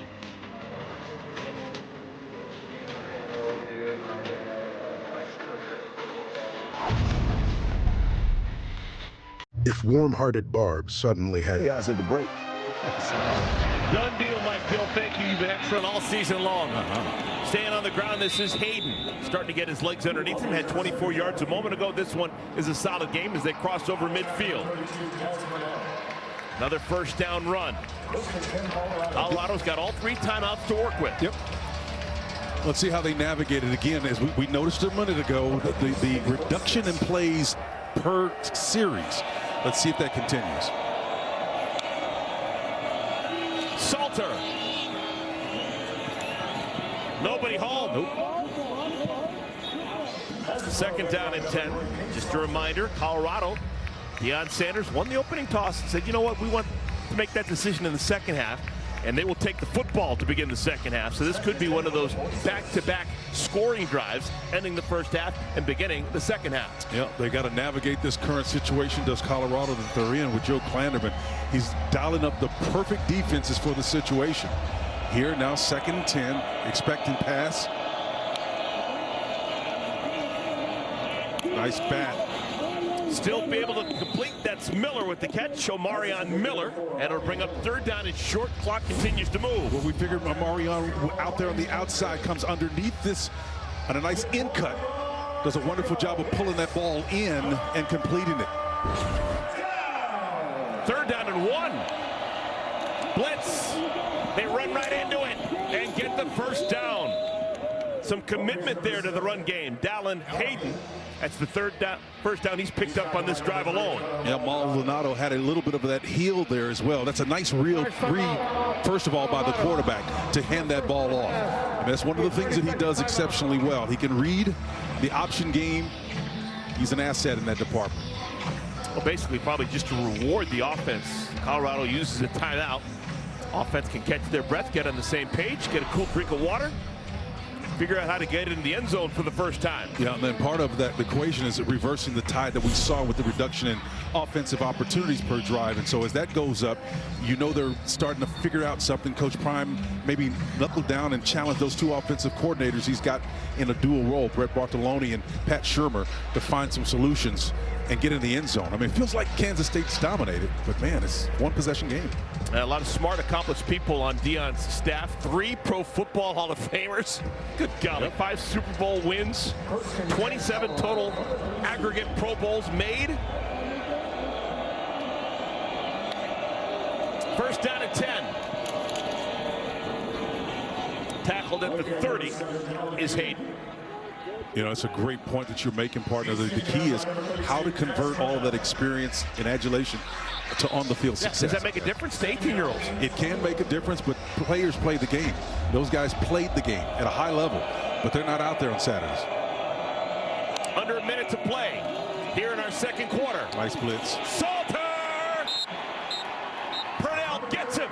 If warm-hearted Barb suddenly had... Yeah, I said the break. Done deal, Mike Bill. Thank you. You've been excellent all season long. Staying on the ground, this is Hayden. Starting to get his legs underneath him. Had 24 yards a moment ago. This one is a solid game as they cross over midfield. Another first down run. Colorado's got all 3 timeouts to work with. Yep. Let's see how they navigate it again. As we noticed a minute ago, the reduction in plays per series. Let's see if that continues. Salter. Nobody home. Nope. Second down and 10. Just a reminder, Colorado, Deion Sanders won the opening toss and said, you know what, we want to make that decision in the second half, and they will take the football to begin the second half. So this could be one of those back-to-back scoring drives, ending the first half and beginning the second half. Yeah, they got to navigate this current situation, does Colorado, that they're in with Joe Klanderman. He's dialing up the perfect defenses for the situation. Here now, 2nd and 10, expecting pass. Nice bat. Still be able to complete. That's Miller with the catch. Omarion Miller. And it'll bring up 3rd down and short clock continues to move. Well, we figured Omarion out there on the outside comes underneath this on a nice in cut. Does a wonderful job of pulling that ball in and completing it. 3rd down and 1. Blitz. They run right into it and get the first down. Some commitment there to the run game. Dallin Hayden. That's the first down he's picked up on this drive alone. Yeah, Maldonado had a little bit of that heel there as well. That's a nice real read, first of all, by the quarterback to hand that ball off. And that's one of the things that he does exceptionally well. He can read the option game. He's an asset in that department. Well, basically, probably just to reward the offense. Colorado uses a timeout. Offense can catch their breath, get on the same page, get a cool drink of water, figure out how to get it in the end zone for the first time. Yeah, and then part of that equation is reversing the tide that we saw with the reduction in offensive opportunities per drive. And so as that goes up, you know they're starting to figure out something. Coach Prime maybe knuckle down and challenge those 2 offensive coordinators he's got in a dual role, Brett Bartoloni and Pat Shurmur, to find some solutions and get in the end zone. I mean, it feels like Kansas State's dominated, but man, it's one possession game. A lot of smart, accomplished people on Deion's staff. 3 Pro Football Hall of Famers. Good golly, 5 Super Bowl wins. 27 total aggregate Pro Bowls made. First down at 10. Tackled at the 30 is Hayden. You know, it's a great point that you're making, partner. The key is how to convert all of that experience and adulation to on-the-field success. Does that make a difference to 18-year-olds? It can make a difference, but players play the game. Those guys played the game at a high level, but they're not out there on Saturdays. Under a minute to play here in our second quarter. Nice blitz. Salter! Purnell gets him.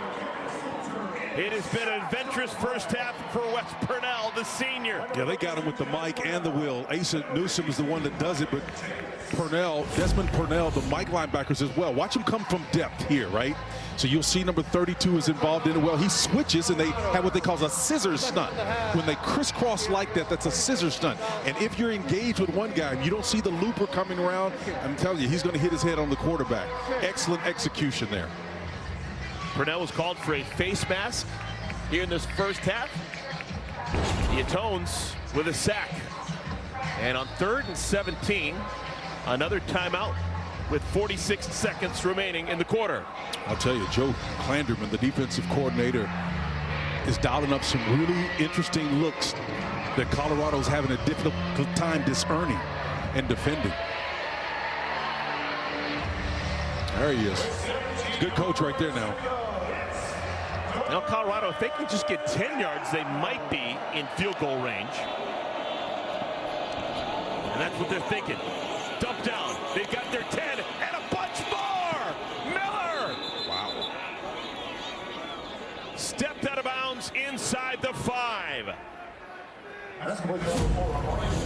It has been an adventurous first half for Wes Purnell, the senior. Yeah, they got him with the mic and the will. Asa Newsom is the one that does it, but Desmond Purnell, the Mike linebackers as well. Watch him come from depth here, right? So you'll see number 32 is involved in it. Well, he switches, and they have what they call a scissor stunt. When they crisscross like that, that's a scissor stunt. And if you're engaged with one guy and you don't see the looper coming around, I'm telling you, he's going to hit his head on the quarterback. Excellent execution there. Purnell was called for a face mask here in this first half. He atones with a sack. And on 3rd and 17, another timeout with 46 seconds remaining in the quarter. I'll tell you, Joe Klanderman, the defensive coordinator, is dialing up some really interesting looks that Colorado's having a difficult time discerning and defending. There he is. Good coach right there now. Now Colorado, if they can just get 10 yards, they might be in field goal range. And that's what they're thinking. Dump down. They've got their 10 and a bunch more. Miller. Wow. Stepped out of bounds inside the 5.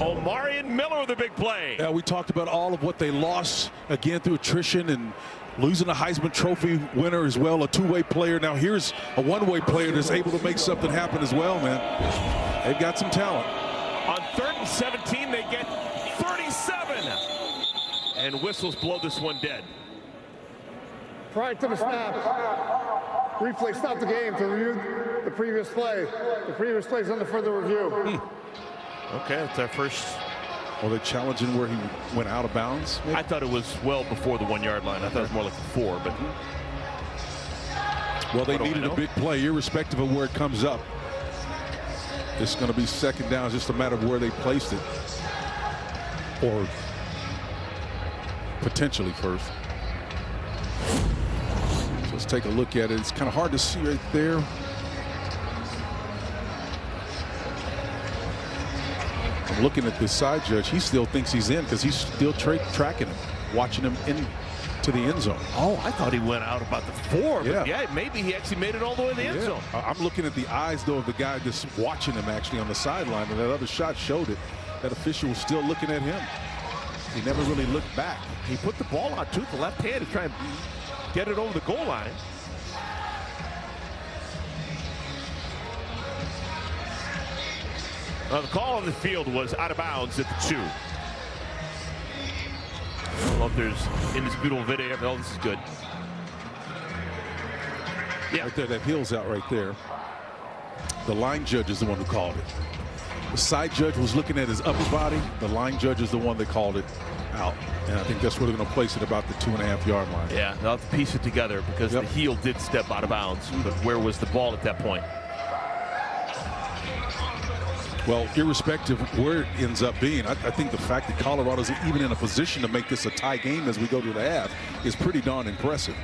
Omarion Miller with a big play. Yeah, we talked about all of what they lost again through attrition and losing a Heisman Trophy winner as well, a two-way player. Now here's a one-way player that's able to make something happen as well, man. They've got some talent. On 3rd and 17, they get 37. And whistles blow this one dead. Prior to the snap, replay stopped the game to review the previous play. The previous play is under further review. Okay, that's our first. Well, they're challenging where he went out of bounds. Maybe? I thought it was well before the 1 yard line. I thought it was more like a 4, but. Well, they needed a big play, irrespective of where it comes up. It's going to be 2nd down. It's just a matter of where they placed it. Or potentially first. So let's take a look at it. It's kind of hard to see right there. I'm looking at this side judge. He still thinks he's in because he's still tracking him, watching him into the end zone. Oh, I thought he went out about the 4. Yeah. But yeah, maybe he actually made it all the way to the end zone. I'm looking at the eyes, though, of the guy just watching him actually on the sideline, and that other shot showed it. That official was still looking at him. He never really looked back. He put the ball out to the left hand to try and get it over the goal line. The call on the field was out of bounds at the 2. I don't know if there's indisputable video. Oh, this is good. Yeah. Right there, that Hill's out right there. The line judge is the one who called it. The side judge was looking at his upper body. The line judge is the one that called it out. And I think that's where they're going to place it, about the 2.5 yard line. Yeah, they'll have to piece it together because the heel did step out of bounds. But where was the ball at that point? Well, irrespective of where it ends up being, I think the fact that Colorado's even in a position to make this a tie game as we go to the half is pretty darn impressive.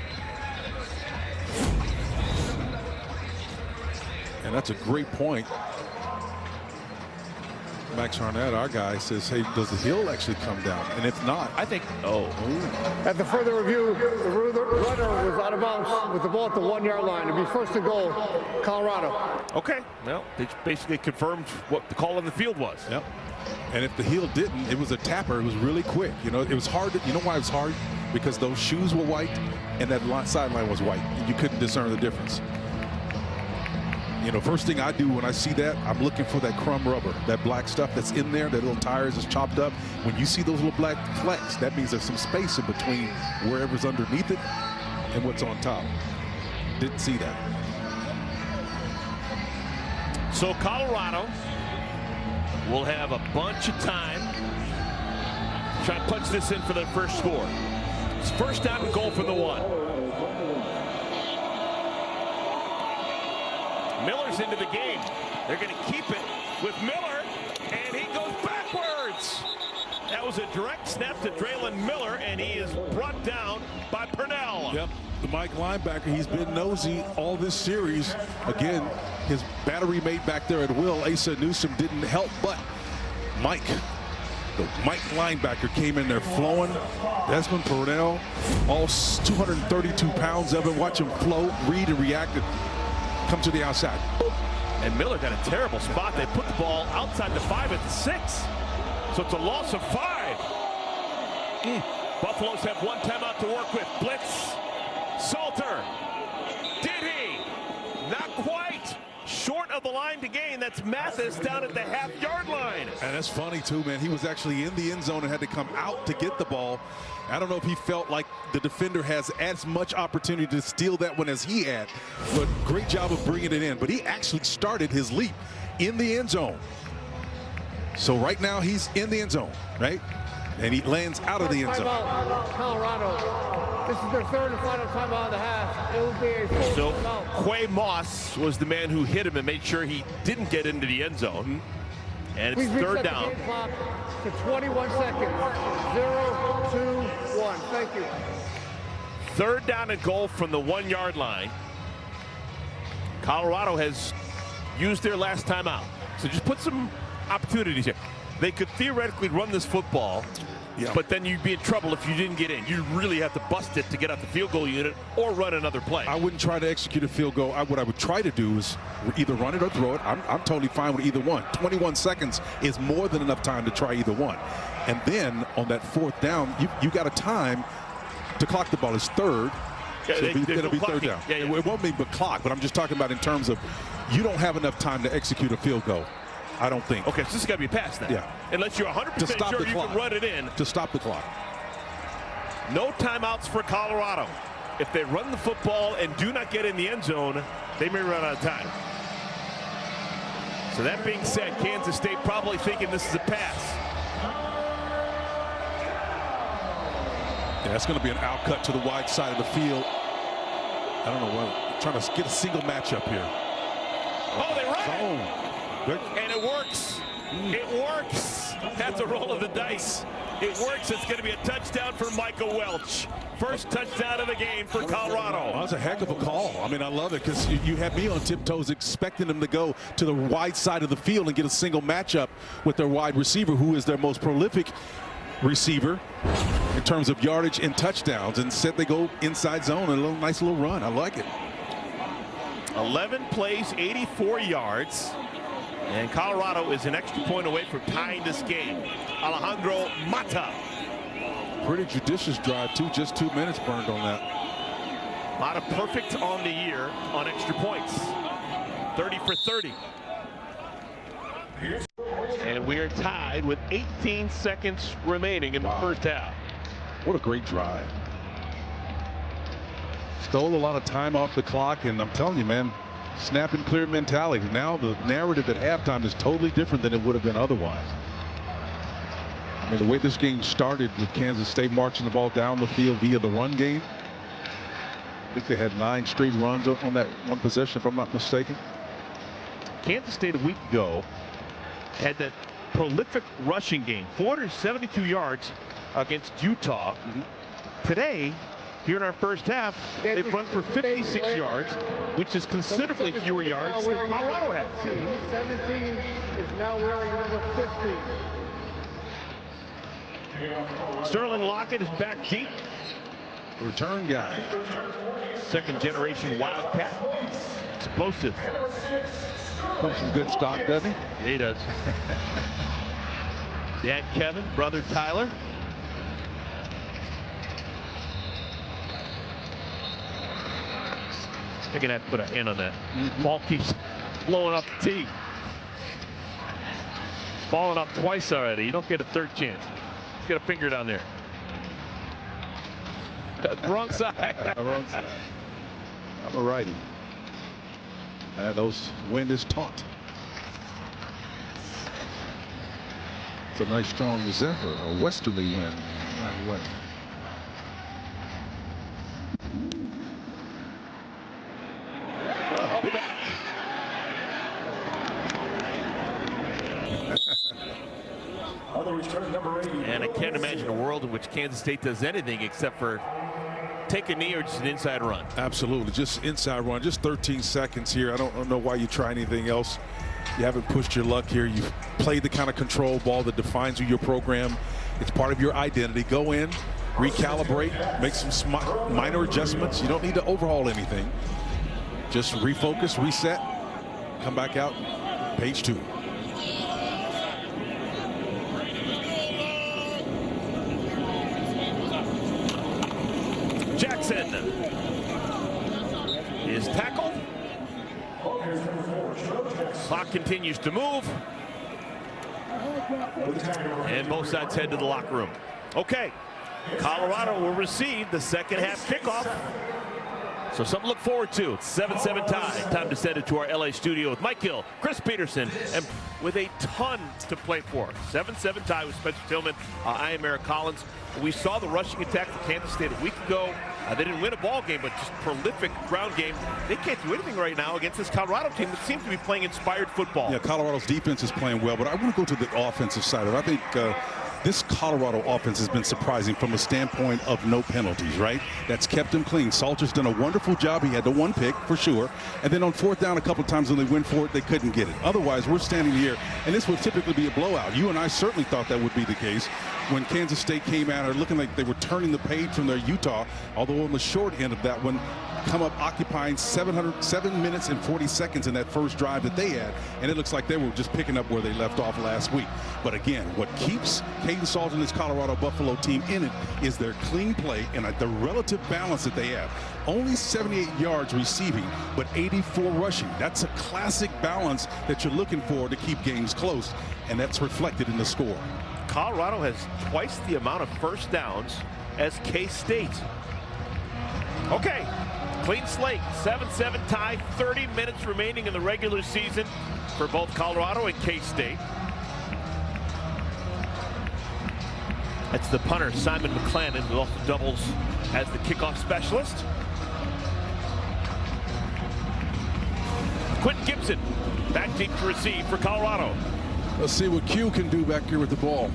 And that's a great point. Max Arnett, our guy, says, hey, does the hill actually come down? And if not, I think, At the further review, the runner was out of bounds with the ball at the 1 yard line. It'd be 1st and goal, Colorado. Okay, well, they basically confirmed what the call on the field was. Yep. And if the heel didn't, it was a tapper. It was really quick. You know, it was hard. You know why it was hard? Because those shoes were white and that sideline was white. And you couldn't discern the difference. You know, first thing I do when I see that, I'm looking for that crumb rubber, that black stuff that's in there, that little tires is chopped up. When you see those little black flecks, that means there's some space in between wherever's underneath it and what's on top. Didn't see that. So Colorado will have a bunch of time to try and punch this in for their first score. It's 1st down and goal from the 1. Miller's into the game. They're going to keep it with Miller, and he goes backwards. That was a direct snap to Draylon Miller, and he is brought down by Purnell. Yep, the Mike linebacker, he's been nosy all this series. Again, his battery mate back there at will, Asa Newsom, didn't help, but Mike, the Mike linebacker, came in there flowing. Desmond Purnell, all 232 pounds of him. Watch him float, read, and react. come to the outside. And Miller got a terrible spot. They put the ball outside the 5 at the 6. So it's a loss of 5. Buffaloes have one timeout to work with. Blitz. Salter. Did he? Not quite. Short of the line to gain. That's Mathis down at the half-yard line. And that's funny, too, man. He was actually in the end zone and had to come out to get the ball. I don't know if he felt like the defender has as much opportunity to steal that one as he had. But great job of bringing it in. But he actually started his leap in the end zone. So right now he's in the end zone, right? And he lands out of the end zone. Colorado. This is their third and final timeout of the half. It will be a full timeout. Quay Moss was the man who hit him and made sure he didn't get into the end zone. And it's third down. The game clock to 21 seconds. 0, 2, 1. Thank you. Third down and goal from the 1-yard line. Colorado has used their last timeout. So just put some opportunities here. They could theoretically run this football, but then you'd be in trouble if you didn't get in. You really have to bust it to get out the field goal unit or run another play. I wouldn't try to execute a field goal. What I would try to do is either run it or throw it. I'm totally fine with either one. 21 seconds is more than enough time to try either one. And then on that fourth down, you got a time to clock the ball. It's third. So it'll be third down. It won't be but clock, but I'm just talking about in terms of you don't have enough time to execute a field goal. I don't think. Okay, so this has got to be a pass then. Yeah. Unless you're 100% sure you can run it in. To stop the clock. No timeouts for Colorado. If they run the football and do not get in the end zone, they may run out of time. So that being said, Kansas State probably thinking this is a pass. Yeah, that's going to be an out cut to the wide side of the field. I don't know what. Trying to get a single matchup here. Oh, they run it. And it works. It works. That's a roll of the dice. It works. It's going to be a touchdown for Michael Welch. First touchdown of the game for Colorado. Well, that's a heck of a call. I mean, I love it because you had me on tiptoes expecting them to go to the wide side of the field and get a single matchup with their wide receiver, who is their most prolific receiver in terms of yardage and touchdowns. Instead, they go inside zone and a nice little run. I like it. 11 plays, 84 yards. And Colorado is an extra point away from tying this game. Alejandro Mata. Pretty judicious drive, too. Just 2 minutes burned on that. Mata perfect on the year on extra points. 30 for 30. And we are tied with 18 seconds remaining in the first half. What a great drive. Stole a lot of time off the clock, and I'm telling you, man, snap and clear mentality. Now the narrative at halftime is totally different than it would have been otherwise. I mean, the way this game started with Kansas State marching the ball down the field via the run game. I think they had 9 straight runs on that one possession, if I'm not mistaken. Kansas State a week ago had that prolific rushing game, 472 yards against Utah. Today, here in our first half, they've run for 56 yards, which is considerably fewer yards than Colorado had. 17 is now wearing number 50. Sterling Lockett is back deep. Return guy. Second generation Wildcat. Explosive. Comes from good stock, doesn't he? Yeah, he does. Dad Kevin, brother Tyler. They're going to have to put a hand on that. Ball keeps blowing off the tee. Falling off twice already. You don't get a third chance. Just get a finger down there. Wrong side. Wrong side. I'm a righty. Those wind is taut. It's a nice strong zephyr, a westerly wind. And I can't imagine a world in which Kansas State does anything except for take a knee or just an inside run. Absolutely, just inside run, just 13 seconds here. I don't know why you try anything else. You haven't pushed your luck here. You've played the kind of control ball that defines your program. It's part of your identity. Go in, recalibrate, make some minor adjustments. You don't need to overhaul anything. just refocus, reset, come back out, page 2. Jackson is tackled. Clock continues to move. And both sides head to the locker room. Okay, Colorado will receive the second half kickoff. So something to look forward to. 7-7 tie. Time to send it to our LA studio with Mike Gill, Chris Peterson, and with a ton to play for. 7-7 tie with Spencer Tillman. I am Eric Collins. We saw the rushing attack for Kansas State a week ago. They didn't win a ball game, but just prolific ground game. They can't do anything right now against this Colorado team that seems to be playing inspired football. Yeah, Colorado's defense is playing well, but I want to go to the offensive side of it. I think this Colorado offense has been surprising from a standpoint of no penalties, right? That's kept them clean. Salter's done a wonderful job. He had the one pick for sure. And then on fourth down a couple of times when they went for it, they couldn't get it. Otherwise, we're standing here, and this would typically be a blowout. You and I certainly thought that would be the case when Kansas State came out, looking like they were turning the page from their Utah, although on the short end of that one, come up occupying 7 minutes and 40 seconds in that first drive that they had, and it looks like they were just picking up where they left off last week. But again, what keeps Kaidon Salter and this Colorado Buffalo team in it is their clean play and the relative balance that they have. Only 78 yards receiving, but 84 rushing. That's a classic balance that you're looking for to keep games close, and that's reflected in the score. Colorado has twice the amount of first downs as K-State. Okay, clean slate, 7-7 tie, 30 minutes remaining in the regular season for both Colorado and K-State. That's the punter, Simon McClendon, who also doubles as the kickoff specialist. Quentin Gibson, back deep to receive for Colorado. Let's see what Q can do back here with the ball.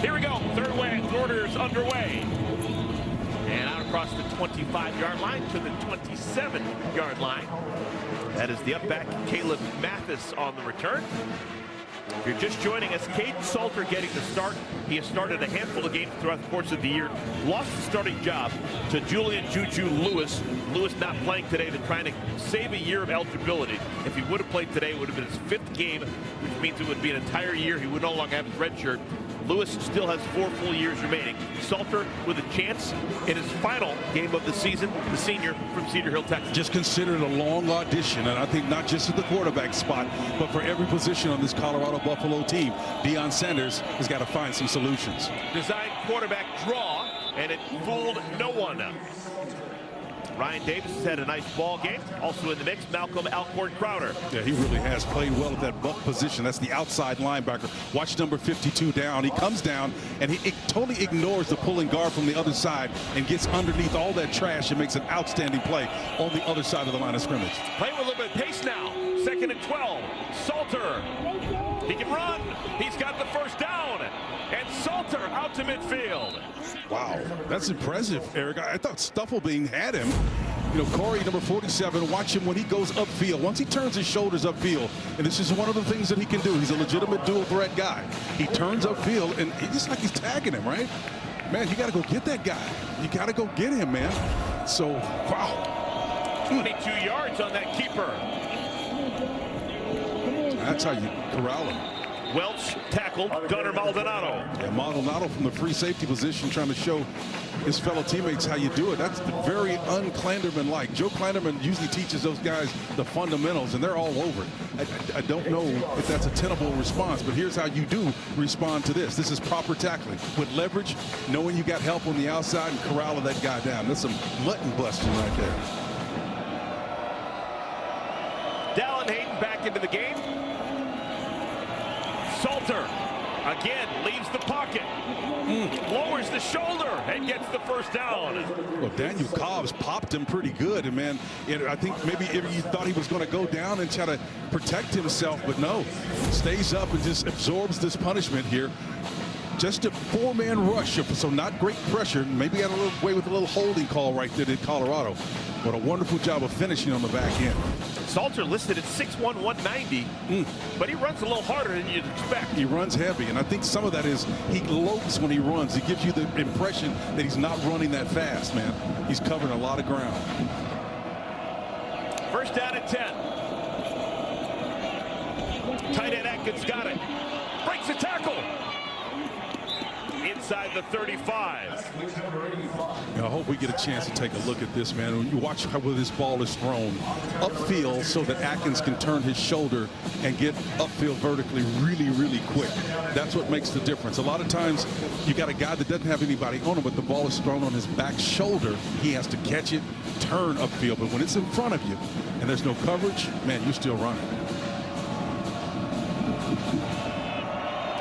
Here we go, third quarter's underway. And out across the 25-yard line to the 27-yard line. That is the up back, Caleb Mathis on the return. If you're just joining us, Kaidon Salter getting the start. He has started a handful of games throughout the course of the year. Lost the starting job to Julian Juju Lewis. Lewis not playing today. They're trying to save a year of eligibility. If he would have played today, it would have been his 5th game, which means it would be an entire year. He would no longer have his red shirt. Lewis still has 4 full years remaining. Salter with a chance in his final game of the season, the senior from Cedar Hill, Texas. Just consider it a long audition, and I think not just at the quarterback spot, but for every position on this Colorado Buffalo team. Deion Sanders has got to find some solutions. Designed quarterback draw, and it fooled no one. Ryan Davis has had a nice ball game. Also in the mix, Malcolm Alcorn Crowder. Yeah, he really has played well at that buck position. That's the outside linebacker. Watch number 52 down. He comes down, and he totally ignores the pulling guard from the other side and gets underneath all that trash and makes an outstanding play on the other side of the line of scrimmage. Playing with a little bit of pace now. 2nd and 12. Salter. He can run. He's got the first down. And Salter out to midfield. Wow, that's impressive, Eric. I thought Stufflebean had him. You know, Corey, number 47, watch him when he goes upfield. Once he turns his shoulders upfield, and this is one of the things that he can do. He's a legitimate dual threat guy. He turns upfield, and it's just like he's tagging him, right? Man, you got to go get that guy. You got to go get him, man. So, wow. 22 yards on that keeper. That's how you corral him. Welch tackled Gunnar Maldonado. Yeah, Maldonado from the free safety position trying to show his fellow teammates how you do it. That's very un-Clanderman-like. Joe Clanderman usually teaches those guys the fundamentals, and they're all over it. I don't know if that's a tenable response, but here's how you do respond to this. This is proper tackling with leverage, knowing you got help on the outside, and corralling that guy down. That's some mutton busting right there. Dallin Hayden back into the game. Salter again leaves the pocket, lowers the shoulder, and gets the first down. Well, Daniel Cobbs popped him pretty good, and man, I think maybe you thought he was going to go down and try to protect himself, but no, stays up and just absorbs this punishment here. Just a 4-man rush, so not great pressure. Maybe got a little way with a little holding call right there in Colorado, but a wonderful job of finishing on the back end. Salter listed at 6'1", 190, but he runs a little harder than you'd expect. He runs heavy, and I think some of that is he lopes when he runs. He gives you the impression that he's not running that fast, man. He's covering a lot of ground. First down and 10. Tight end Atkins got it. Breaks the tackle. Inside the 35. I hope we get a chance to take a look at this, man. When you watch how this ball is thrown upfield so that Atkins can turn his shoulder and get upfield vertically really, really quick. That's what makes the difference. A lot of times you got a guy that doesn't have anybody on him, but the ball is thrown on his back shoulder. He has to catch it, turn upfield. But when it's in front of you and there's no coverage, man, you're still running.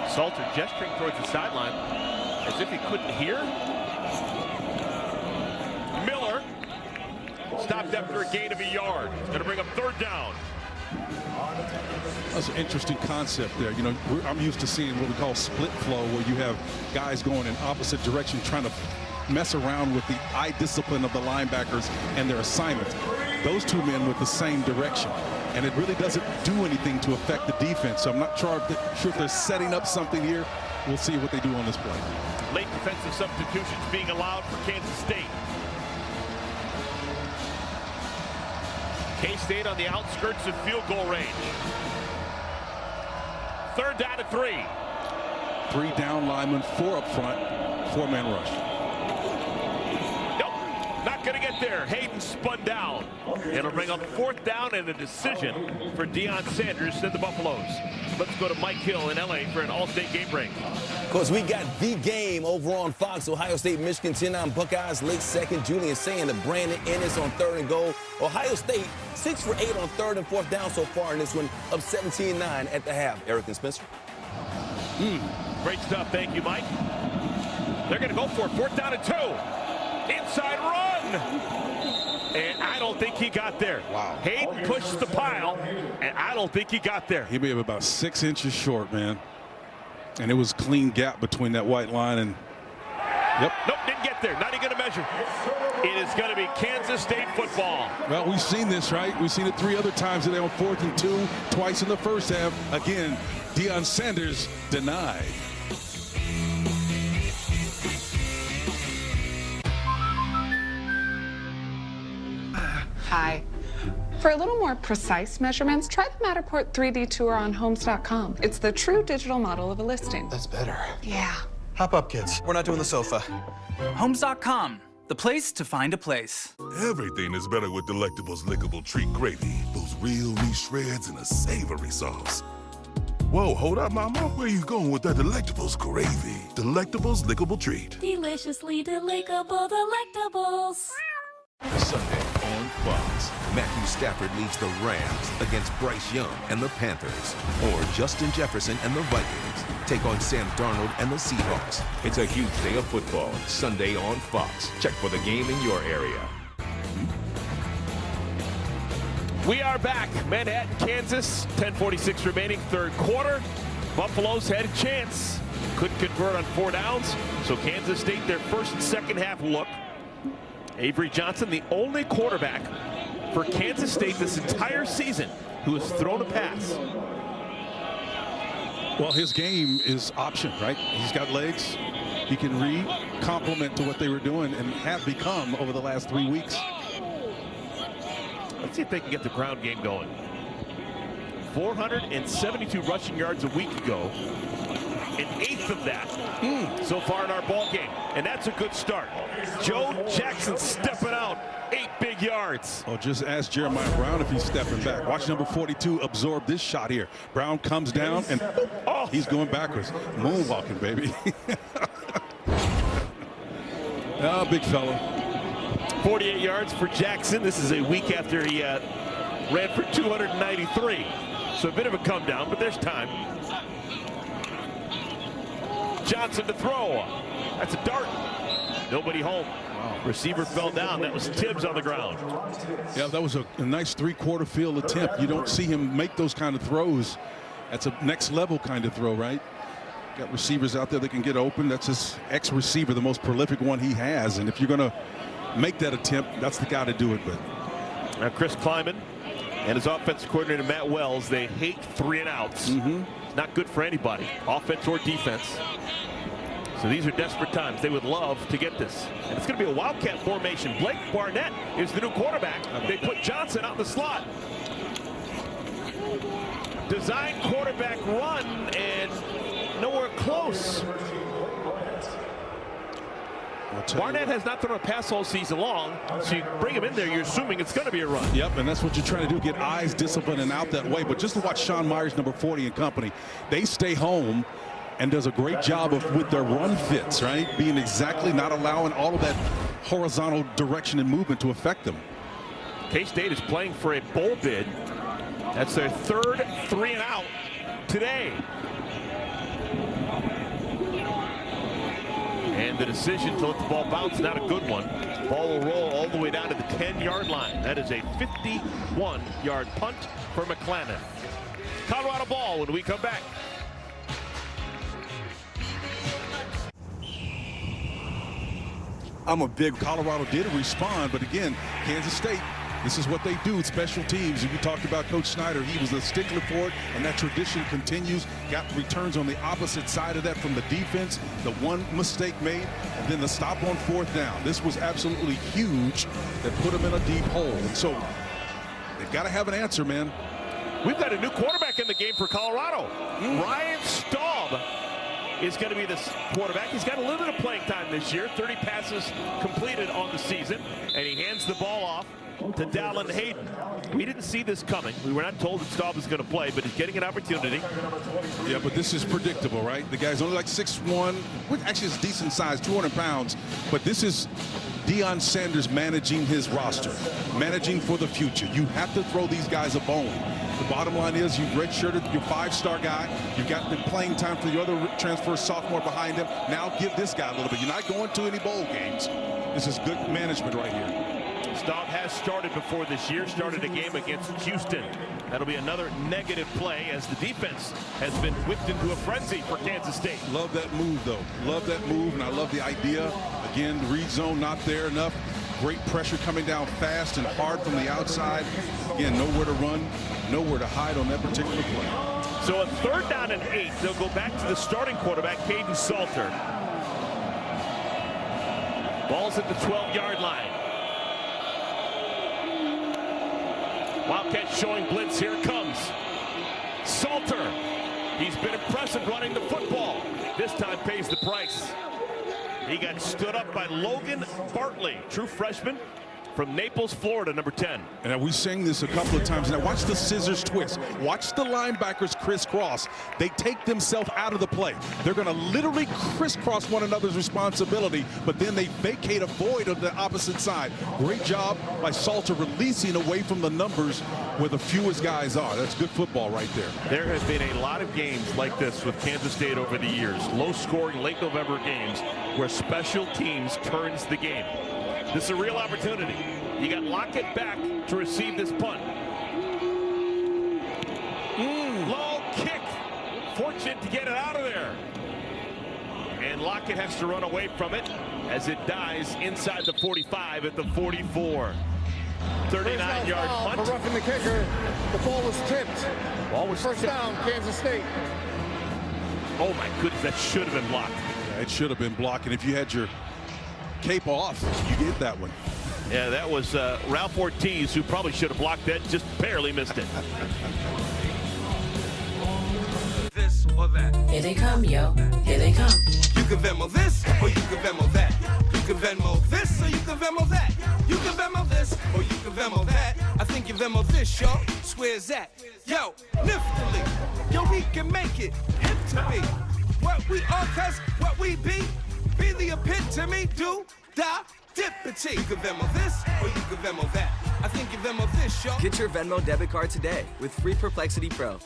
Salter gesturing towards the sideline as if he couldn't hear. Miller stopped after a gain of a yard. It's going to bring up third down. That's an interesting concept there. You know, I'm used to seeing what we call split flow, where you have guys going in opposite direction trying to mess around with the eye discipline of the linebackers and their assignments. Those two men with the same direction. And it really doesn't do anything to affect the defense. So I'm not sure if they're setting up something here. We'll see what they do on this play. Late defensive substitutions being allowed for Kansas State. K-State on the outskirts of field goal range. Third down and 3. 3 down linemen, 4 up front, 4-man rush. Nope, not going to get there. Hayden spun down. It'll bring up fourth down and a decision for Deion Sanders and the Buffaloes. Let's go to Mike Hill in LA for an All-State game break. Of course, we got the game over on Fox. Ohio State, Michigan, 10-9 Buckeyes, late second. Julian saying to Brandon Ennis on 3rd and goal. Ohio State, 6 for 8 on 3rd and 4th down so far in this one, up 17-9 at the half. Eric and Spencer. Great stuff. Thank you, Mike. They're going to go for it. 4th down and 2. Inside run. And I don't think he got there. Wow. Hayden pushed the pile, and I don't think he got there. He may have about 6 inches short, man. And it was a clean gap between that white line and, yep. Nope, didn't get there. Not even going to measure. It is going to be Kansas State football. Well, we've seen this, right? We've seen it 3 other times today on 4th and 2, twice in the first half. Again, Deion Sanders denied. Hi. For a little more precise measurements, try the Matterport 3D tour on Homes.com. It's the true digital model of a listing. That's better. Yeah. Hop up, kids. We're not doing the sofa. Homes.com, the place to find a place. Everything is better with Delectables Lickable Treat Gravy. Those real meat shreds and a savory sauce. Whoa, hold up, Mama. Where you going with that Delectables gravy? Delectables Lickable Treat. Deliciously delectable delectables. Sunday on Fox. Matthew Stafford leads the Rams against Bryce Young and the Panthers. Or Justin Jefferson and the Vikings take on Sam Darnold and the Seahawks. It's a huge day of football. Sunday on Fox. Check for the game in your area. We are back. Manhattan, Kansas. 10:46 remaining, 3rd quarter. Buffaloes had a chance. Couldn't convert on 4 downs. So Kansas State, their first and second half look. Avery Johnson, the only quarterback for Kansas State this entire season who has thrown a pass. Well, his game is option, right? He's got legs. He can read, complement to what they were doing and have become over the last 3 weeks. Let's see if they can get the ground game going. 472 rushing yards a week ago. An 1/8 of that so far in our ball game. And that's a good start. Joe Jackson stepping out. 8 big yards. Oh, just ask Jeremiah Brown if he's stepping back. Watch number 42 absorb this shot here. Brown comes down and he's going backwards. Moonwalking, baby. Oh, big fella. 48 yards for Jackson. This is a week after he ran for 293. So a bit of a come down, but there's time. Johnson to throw. That's a dart. Nobody home. Wow. Receiver fell down. That was Tibbs on the ground. Yeah, that was a nice 3-quarter field attempt. You don't see him make those kind of throws. That's a next level kind of throw, right? Got receivers out there that can get open. That's his ex-receiver, the most prolific one he has. And if you're going to make that attempt, that's the guy to do it with. Now Chris Kleiman and his offensive coordinator, Matt Wells, they hate 3-and-outs. Not good for anybody, offense or defense. So these are desperate times. They would love to get this. And it's going to be a Wildcat formation. Blake Barnett is the new quarterback. They put Johnson out in the slot. Design quarterback run, and nowhere close. Barnett has not thrown a pass all season long, so you bring him in there, you're assuming it's going to be a run. Yep, and that's what you're trying to do, get eyes disciplined and out that way. But just to watch Sean Myers, number 40 and company, they stay home and does a great job with their run fits, right? Being exactly not allowing all of that horizontal direction and movement to affect them. K-State is playing for a bowl bid. That's their third 3-and-out today. And the decision to let the ball bounce, not a good one. Ball will roll all the way down to the 10-yard line. That is a 51-yard punt for McClellan. Colorado ball when we come back. I'm a big Colorado did respond, but again, Kansas State, this is what they do, special teams. We talked about Coach Snyder. He was a stickler for it, and that tradition continues. Got returns on the opposite side of that from the defense. The one mistake made, and then the stop on 4th down. This was absolutely huge that put them in a deep hole. And so they've got to have an answer, man. We've got a new quarterback in the game for Colorado. Ryan Staub is going to be this quarterback. He's got a little bit of playing time this year. 30 passes completed on the season, and he hands the ball off to Dallin Hayden. We didn't see this coming. We were not told that Staub was going to play, but he's getting an opportunity. Yeah, but this is predictable, right? The guy's only like 6'1", which actually is decent size, 200 pounds. But this is Deion Sanders managing his roster, managing for the future. You have to throw these guys a bone. The bottom line is you've redshirted your 5-star guy. You've got the playing time for the other transfer sophomore behind him. Now give this guy a little bit. You're not going to any bowl games. This is good management right here. Staub has started before this year, started a game against Houston. That'll be another negative play as the defense has been whipped into a frenzy for Kansas State. Love that move, though. Love that move, and I love the idea. Again, the read zone not there enough. Great pressure coming down fast and hard from the outside. Again, nowhere to run, nowhere to hide on that particular play. So a 3rd down and 8. They'll go back to the starting quarterback, Caden Salter. Ball's at the 12-yard line. Wildcats showing blitz. Here it comes. Salter. He's been impressive running the football. This time pays the price. He got stood up by Logan Bartley, true freshman from Naples, Florida, number 10. And we sang this a couple of times. Now watch the scissors twist. Watch the linebackers crisscross. They take themselves out of the play. They're going to literally crisscross one another's responsibility, but then they vacate a void on the opposite side. Great job by Salter releasing away from the numbers where the fewest guys are. That's good football right there. There have been a lot of games like this with Kansas State over the years. Low-scoring, late November games where special teams turns the game. This is a real opportunity. You got Lockett back to receive this punt. Low kick. Fortunate to get it out of there. And Lockett has to run away from it as it dies inside the 45 at the 44. 39-yard punt. For roughing the kicker, the ball was tipped. Ball was First down, Kansas State. Oh my goodness, that should have been blocked. Yeah, it should have been blocked. And if you had your cape off, you get that one. Yeah, that was Ralph Ortiz, who probably should have blocked that, just barely missed it. This or that. Here they come, yo. Here they come. You can Venmo this or you can Venmo that. You can Venmo this or you can Venmo that. You can Venmo this or you can Venmo that. I think you Venmo this, yo. Swears that. Yo, niftily. Yo, we can make it hip to me. What we are, cause what we be the epitome, do, da, dippity. You can Venmo this or you can Venmo that. I think you Venmo this, yo. Get your Venmo debit card today with free Perplexity Pro.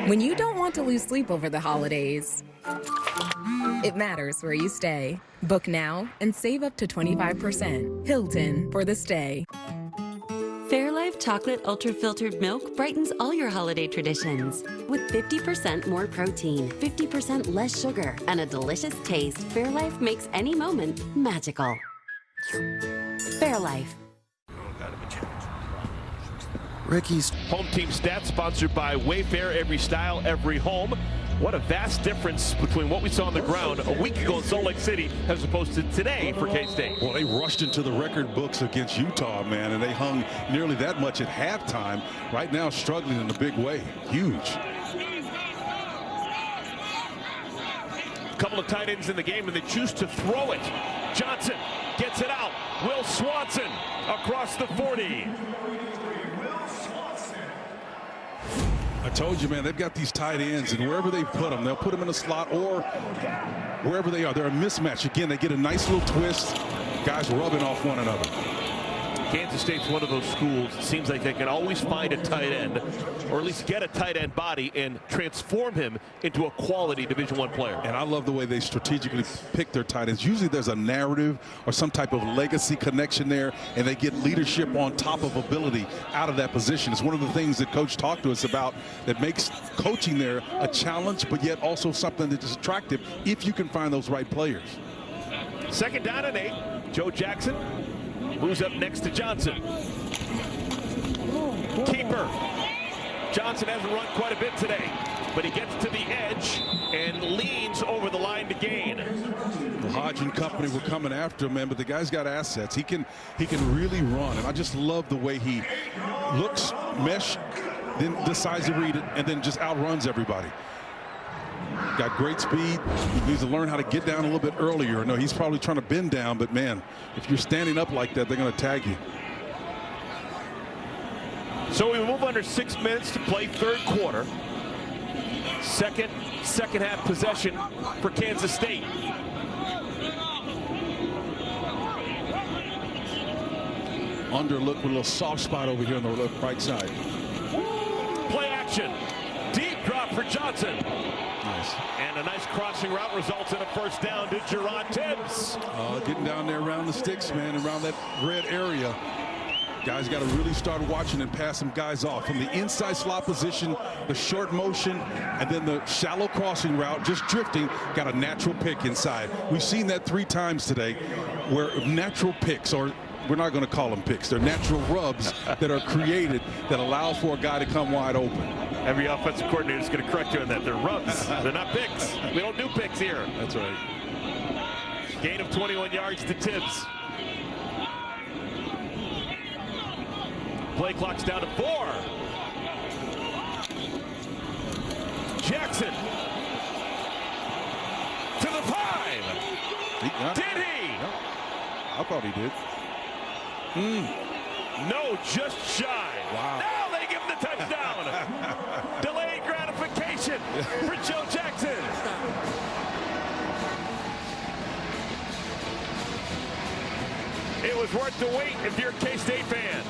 When you don't want to lose sleep over the holidays, it matters where you stay. Book now and save up to 25%. Hilton for the stay. Fairlife Chocolate Ultra Filtered Milk brightens all your holiday traditions. With 50% more protein, 50% less sugar, and a delicious taste, Fairlife makes any moment magical. Fairlife. Ricky's home team stats sponsored by Wayfair. Every style, every home. What a vast difference between what we saw on the ground a week ago in Salt Lake City as opposed to today for K-State. Well, they rushed into the record books against Utah, man, and they hung nearly that much at halftime. Right now, struggling in a big way. Huge. A couple of tight ends in the game, and they choose to throw it. Johnson gets it out. Will Swanson across the 40. I told you, man, they've got these tight ends, and wherever they put them, they'll put them in a slot or wherever they are. They're a mismatch. Again, they get a nice little twist. Guys rubbing off one another. Kansas State's one of those schools. It seems like they can always find a tight end, or at least get a tight end body and transform him into a quality Division I player. And I love the way they strategically pick their tight ends. Usually there's a narrative or some type of legacy connection there, and they get leadership on top of ability out of that position. It's one of the things that Coach talked to us about that makes coaching there a challenge, but yet also something that is attractive if you can find those right players. Second down and 8. Joe Jackson moves up next to Johnson. Keeper. Johnson hasn't run quite a bit today, but he gets to the edge and leans over the line to gain. Well, Hodge and company were coming after him, man, but the guy's got assets. He can really run, and I just love the way he looks, mesh, then decides to read it, and then just outruns everybody. Got great speed. He needs to learn how to get down a little bit earlier. No, he's probably trying to bend down, but man, if you're standing up like that, they're going to tag you. So we move under 6 minutes to play third quarter. Second half possession for Kansas State. Underlook with a little soft spot over here on the left right side. Play action. Deep drop for Johnson. Nice. And a nice crossing route results in a first down to Jerron Tibbs. Getting down there around the sticks, man, around that red area. Guys got to really start watching and pass some guys off. From the inside slot position, the short motion, and then the shallow crossing route, just drifting, got a natural pick inside. We've seen that 3 times today where natural picks, or we're not going to call them picks, they're natural rubs that are created that allow for a guy to come wide open. Every offensive coordinator is going to correct you on that. They're rubs. They're not picks. We don't do picks here. That's right. Gain of 21 yards to Tibbs. Play clock's down to 4. Jackson to the 5. Did he? No. I thought he did. No, just shy. Wow. Now they give him the touchdown. Delayed gratification for Joe Jackson. It was worth the wait if you're a K-State fan.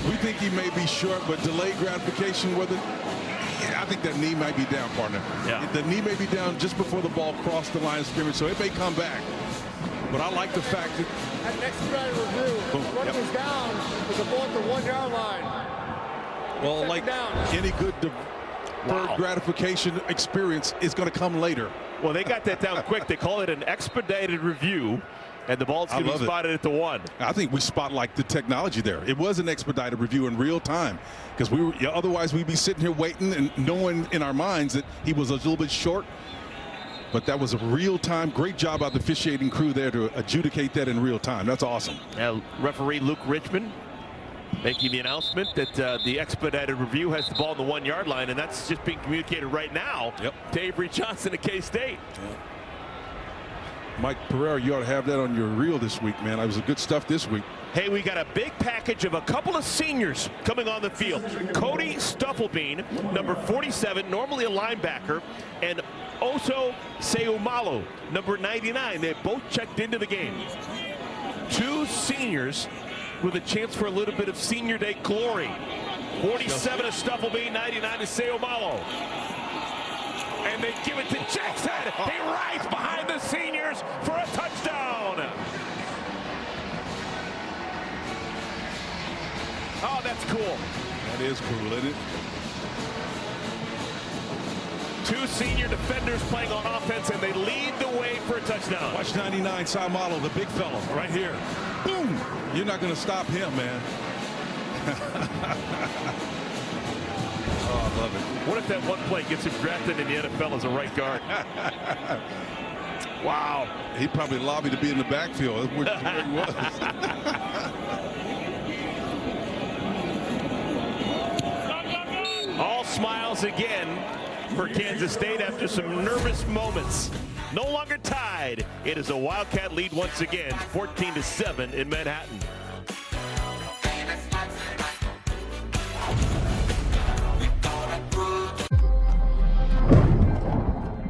We think he may be short, but delayed gratification, I think that knee might be down, partner. Yeah. The knee may be down just before the ball crossed the line of scrimmage, so it may come back. But I like the fact that... At next review, running is down with the ball at the 1 yard line. Well, like any good deferred gratification experience is going to come later. Well, they got that down quick. They call it an expedited review, and the ball's going to be spotted at the 1. I think we spotlight the technology there. It was an expedited review in real time, because otherwise we'd be sitting here waiting and knowing in our minds that he was a little bit short. But that was a real-time, great job by the officiating crew there to adjudicate that in real time. That's awesome. Now, referee Luke Richmond making the announcement that the expedited review has the ball on the 1 yard line, and that's just being communicated right now to Avery Johnson at K-State. Mike Pereira, you ought to have that on your reel this week, man. That was good stuff this week. Hey, we got a big package of a couple of seniors coming on the field. Cody Stufflebean, number 47, normally a linebacker, and Oso Seumalo, number 99. They both checked into the game. 2 seniors with a chance for a little bit of senior day glory. 47 to Stufflebean, 99 to Seumalo. And they give it to Jackson. He rides behind the seniors for a touchdown. Oh, that's cool. That is cool, isn't it? Two senior defenders playing on offense, and they lead the way for a touchdown. Watch 99 Saimalo, the big fella, right here. Boom! You're not going to stop him, man. Oh, I love it. What if that one play gets him drafted in the NFL as a right guard? Wow. He probably lobbied to be in the backfield. That's where he was. All smiles again for Kansas State after some nervous moments. No longer tied. It is a Wildcat lead once again, 14-7 in Manhattan.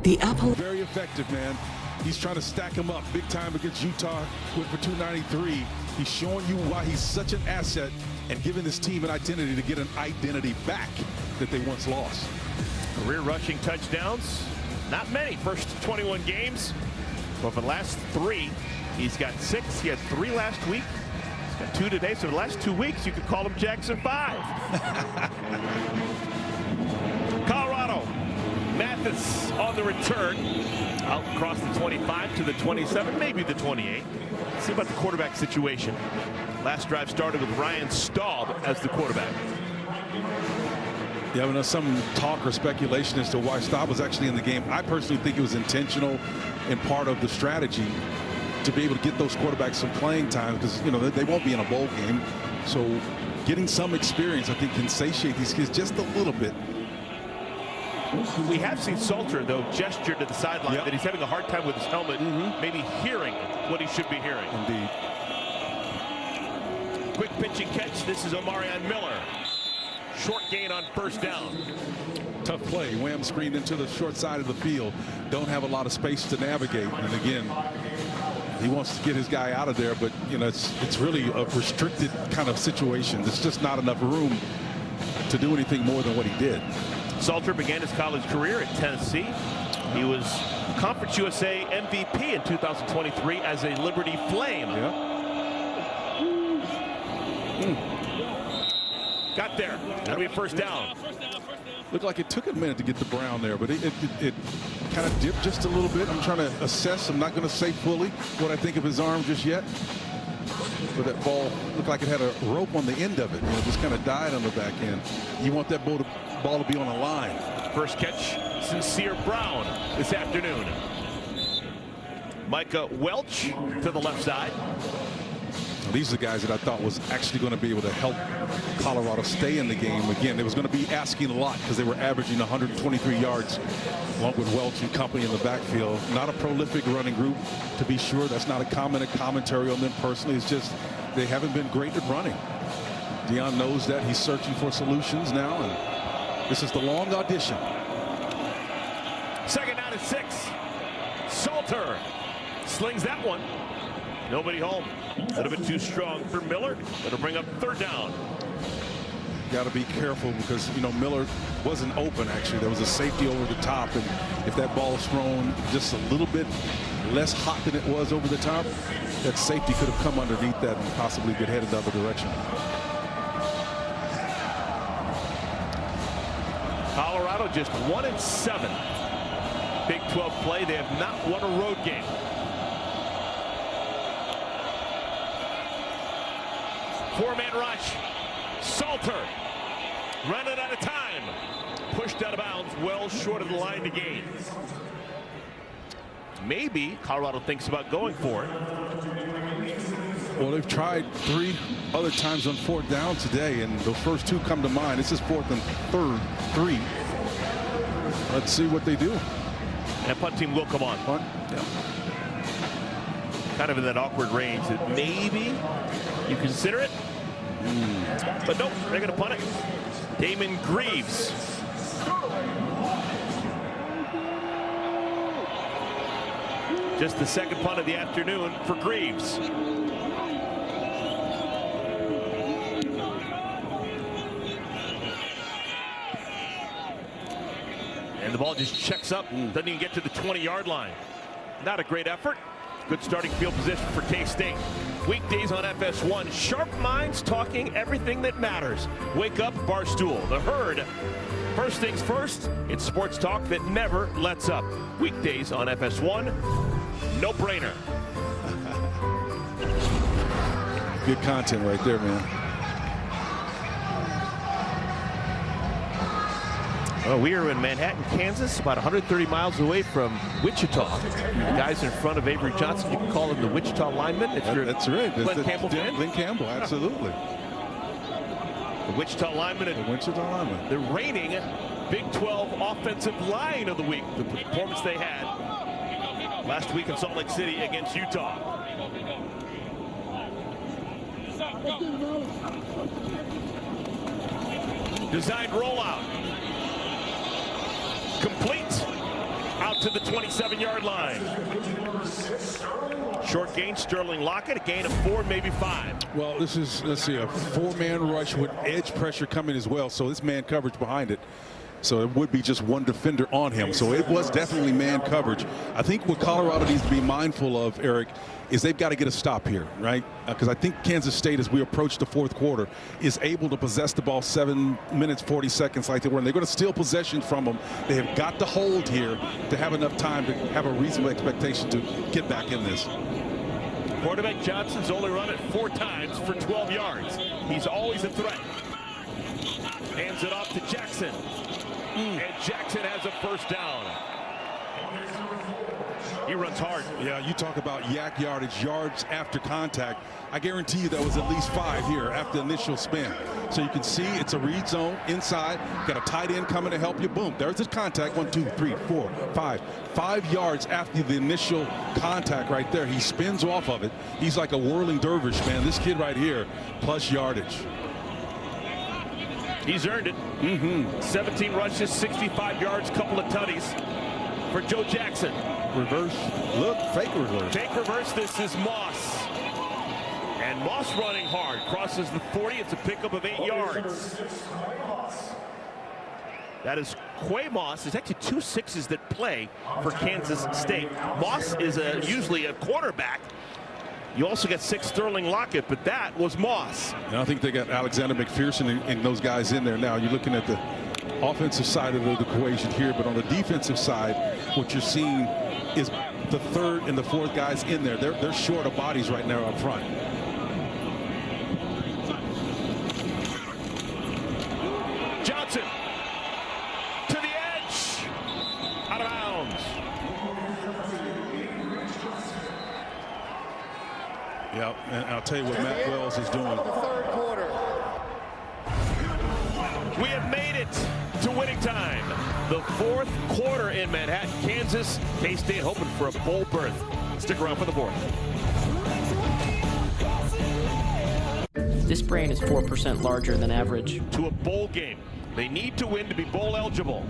The Apple. Very effective, man. He's trying to stack him up big time against Utah. Went for 293. He's showing you why he's such an asset and giving this team an identity to get an identity back that they once lost. Career rushing touchdowns, not many. First 21 games, but for the last 3, he's got 6. He had 3 last week. He's got 2 today. So the last 2 weeks, you could call him Jackson 5. Colorado, Mathis on the return. Out across the 25 to the 27, maybe the 28. Let's see about the quarterback situation. Last drive started with Ryan Staub as the quarterback. Yeah, there's some talk or speculation as to why Staub was actually in the game. I personally think it was intentional and part of the strategy to be able to get those quarterbacks some playing time, because, you know, they won't be in a bowl game. So getting some experience, I think, can satiate these kids just a little bit. We have seen Salter, though, gesture to the sideline that he's having a hard time with his helmet, maybe hearing what he should be hearing. Indeed. Quick pitch and catch. This is Omarion Miller. Short gain on first down. Tough play. Wham screened into the short side of the field. Don't have a lot of space to navigate. And again, he wants to get his guy out of there, but, you know, it's really a restricted kind of situation. There's just not enough room to do anything more than what he did. Salter began his college career at Tennessee. He was Conference USA MVP in 2023 as a Liberty Flame. Got there. That'll be a first down. Looked like it took a minute to get to Brown there, but it kind of dipped just a little bit. I'm trying to assess. I'm not going to say fully what I think of his arm just yet. But that ball looked like it had a rope on the end of it. You know, just kind of died on the back end. You want that ball to be on a line. First catch, Sincere Brown this afternoon. Micah Welch to the left side. These are the guys that I thought was actually going to be able to help Colorado stay in the game. Again, it was going to be asking a lot because they were averaging 123 yards along with Welch and company in the backfield. Not a prolific running group, to be sure. That's not a commentary on them personally. It's just they haven't been great at running. Deion knows that. He's searching for solutions now, and this is the long audition. Second down and 6. Salter slings that one. Nobody home. A little bit too strong for Miller. It'll bring up third down. Got to be careful because, you know, Miller wasn't open, actually. There was a safety over the top, and if that ball is thrown just a little bit less hot than it was over the top, that safety could have come underneath that and possibly been headed the other direction. Colorado just 1-7. Big 12 play. They have not won a road game. Four-man rush. Salter running out of time. Pushed out of bounds, well short of the line to gain. Maybe Colorado thinks about going for it. Well, they've tried 3 other times on 4th down today, and those first 2 come to mind. This is 4th and 3. Let's see what they do. And punt team will come on. Punt? Yeah. Kind of in that awkward range that maybe you consider it. But nope, they're going to punt it. Damon Greaves. Just the second punt of the afternoon for Greaves. And the ball just checks up, doesn't even get to the 20-yard line. Not a great effort. Good starting field position for K-State. Weekdays on FS1. Sharp minds talking everything that matters. Wake up, Barstool. The Herd. First things first, it's sports talk that never lets up. Weekdays on FS1. No brainer. Good content right there, man. Well, we are in Manhattan, Kansas, about 130 miles away from Wichita. The guys in front of Avery Johnson, you can call him the Wichita lineman. If you're that's right. Glenn Campbell fan. Glenn Campbell, absolutely. The Wichita lineman. The Wichita lineman. The reigning Big 12 offensive line of the week. The performance they had last week in Salt Lake City against Utah. Designed rollout. Complete. Out to the 27-yard line. Short gain, Sterling Lockett, a gain of 4, maybe 5. Well, this is, let's see, a 4-man rush with edge pressure coming as well. So this man coverage behind it. So it would be just one defender on him. So it was definitely man coverage. I think what Colorado needs to be mindful of, Eric, is they've got to get a stop here, right? Because I think Kansas State, as we approach the fourth quarter, is able to possess the ball 7 minutes, 40 seconds like they were. And they're going to steal possession from them. They have got to hold here to have enough time to have a reasonable expectation to get back in this. Quarterback Johnson's only run it 4 times for 12 yards. He's always a threat. Hands it off to Jackson. And Jackson has a first down. He runs hard. Yeah, you talk about yak yardage, yards after contact. I guarantee you that was at least 5 here after the initial spin. So you can see it's a read zone inside. Got a tight end coming to help you. Boom, there's his contact. 1, 2, 3, 4, 5. 5 yards after the initial contact right there. He spins off of it. He's like a whirling dervish, man. This kid right here, plus yardage. He's earned it. 17 rushes, 65 yards, couple of tutties for Joe Jackson. Reverse. Look, fake reverse. Fake reverse. This is Moss. And Moss running hard. Crosses the 40. It's a pickup of 8 yards. That is Quay Moss. There's actually 2 6s that play for Kansas State. Moss is usually a quarterback. You also got 6 Sterling Lockett, but that was Moss. And I think they got Alexander McPherson and those guys in there now. You're looking at the offensive side of the equation here, but on the defensive side, what you're seeing is the 3rd and the 4th guys in there. They're short of bodies right now up front. Johnson to the edge, out of bounds. Yeah, and I'll tell you what Matt Wells is doing. Third quarter. We have made it to winning time. The 4th quarter in Manhattan, Kansas. K-State hoping for a bowl berth. Stick around for the 4th. This brain is 4% larger than average. To a bowl game. They need to win to be bowl eligible.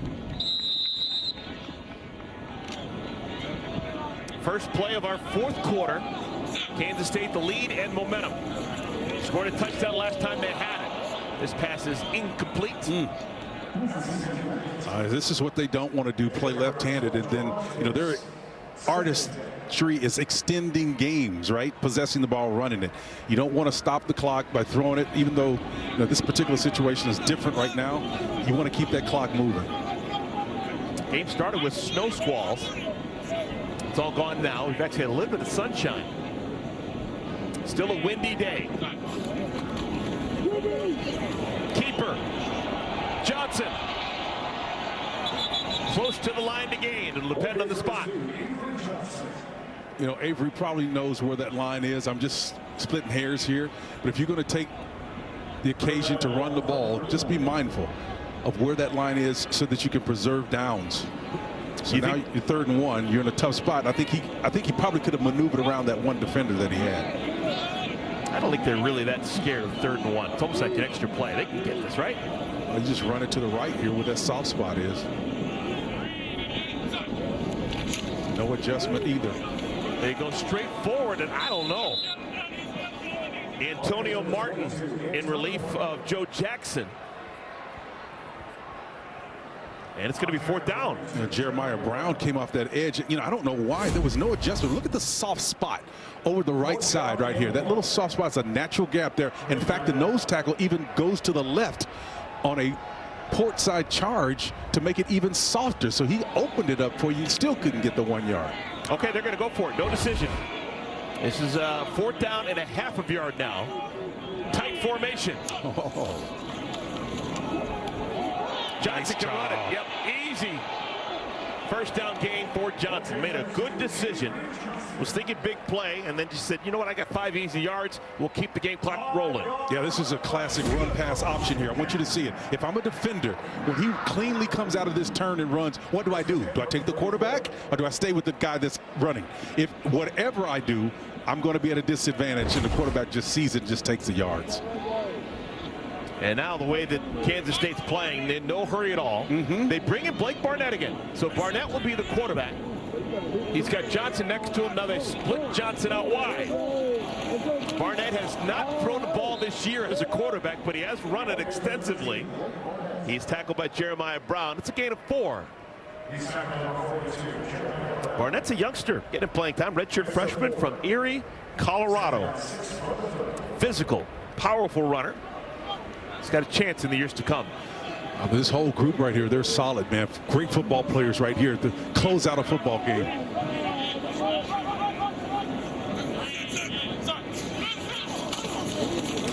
First play of our 4th quarter. Kansas State the lead and momentum. Scored a touchdown last time they had it. This pass is incomplete. This is what they don't want to do, play left-handed, and then, you know, their artistry is extending games, right? Possessing the ball, running it. You don't want to stop the clock by throwing it, even though, you know, this particular situation is different right now. You want to keep that clock moving. Game started with snow squalls. It's all gone now. We've actually had a little bit of sunshine. Still a windy day. Keeper. Johnson. Close to the line to gain. It'll depend on the spot. You know, Avery probably knows where that line is. I'm just splitting hairs here. But if you're going to take the occasion to run the ball, just be mindful of where that line is so that you can preserve downs. So now you're 3rd and 1. You're in a tough spot. I think he probably could have maneuvered around that one defender that he had. I don't think they're really that scared of 3rd and 1. It's almost like an extra play. They can get this, right? Well, you just run it to the right here where that soft spot is. No adjustment either. They go straight forward, and I don't know. Antonio Martin in relief of Joe Jackson. And it's going to be 4th down. Jeremiah Brown came off that edge. I don't know why. There was no adjustment. Look at the soft spot over the right side right here. That little soft spot is a natural gap there. In fact, the nose tackle even goes to the left on a port side charge to make it even softer. So he opened it up for you. Still couldn't get the 1 yard. Okay, they're going to go for it. No decision. This is 4th down and a half of yard now. Tight formation. Oh. Johnson Nice can run it. Yep, easy. 1st down gain for Johnson. Made a good decision. Was thinking big play, and then just said, you know what, I got 5 easy yards. We'll keep the game clock rolling. Yeah, this is a classic run-pass option here. I want you to see it. If I'm a defender, when he cleanly comes out of this turn and runs, what do? Do I take the quarterback, or do I stay with the guy that's running? If whatever I do, I'm going to be at a disadvantage, and the quarterback just sees it and just takes the yards. And now the way that Kansas State's playing, in no hurry at all. They bring in Blake Barnett again. So Barnett will be the quarterback. He's got Johnson next to him. Now they split Johnson out wide. Barnett has not thrown the ball this year as a quarterback, but he has run it extensively. He's tackled by Jeremiah Brown. It's a gain of 4. Barnett's a youngster getting playing time. Redshirt freshman from Erie, Colorado. Physical, powerful runner. He's got a chance in the years to come. This whole group right here, they're solid, man. Great football players right here to close out a football game.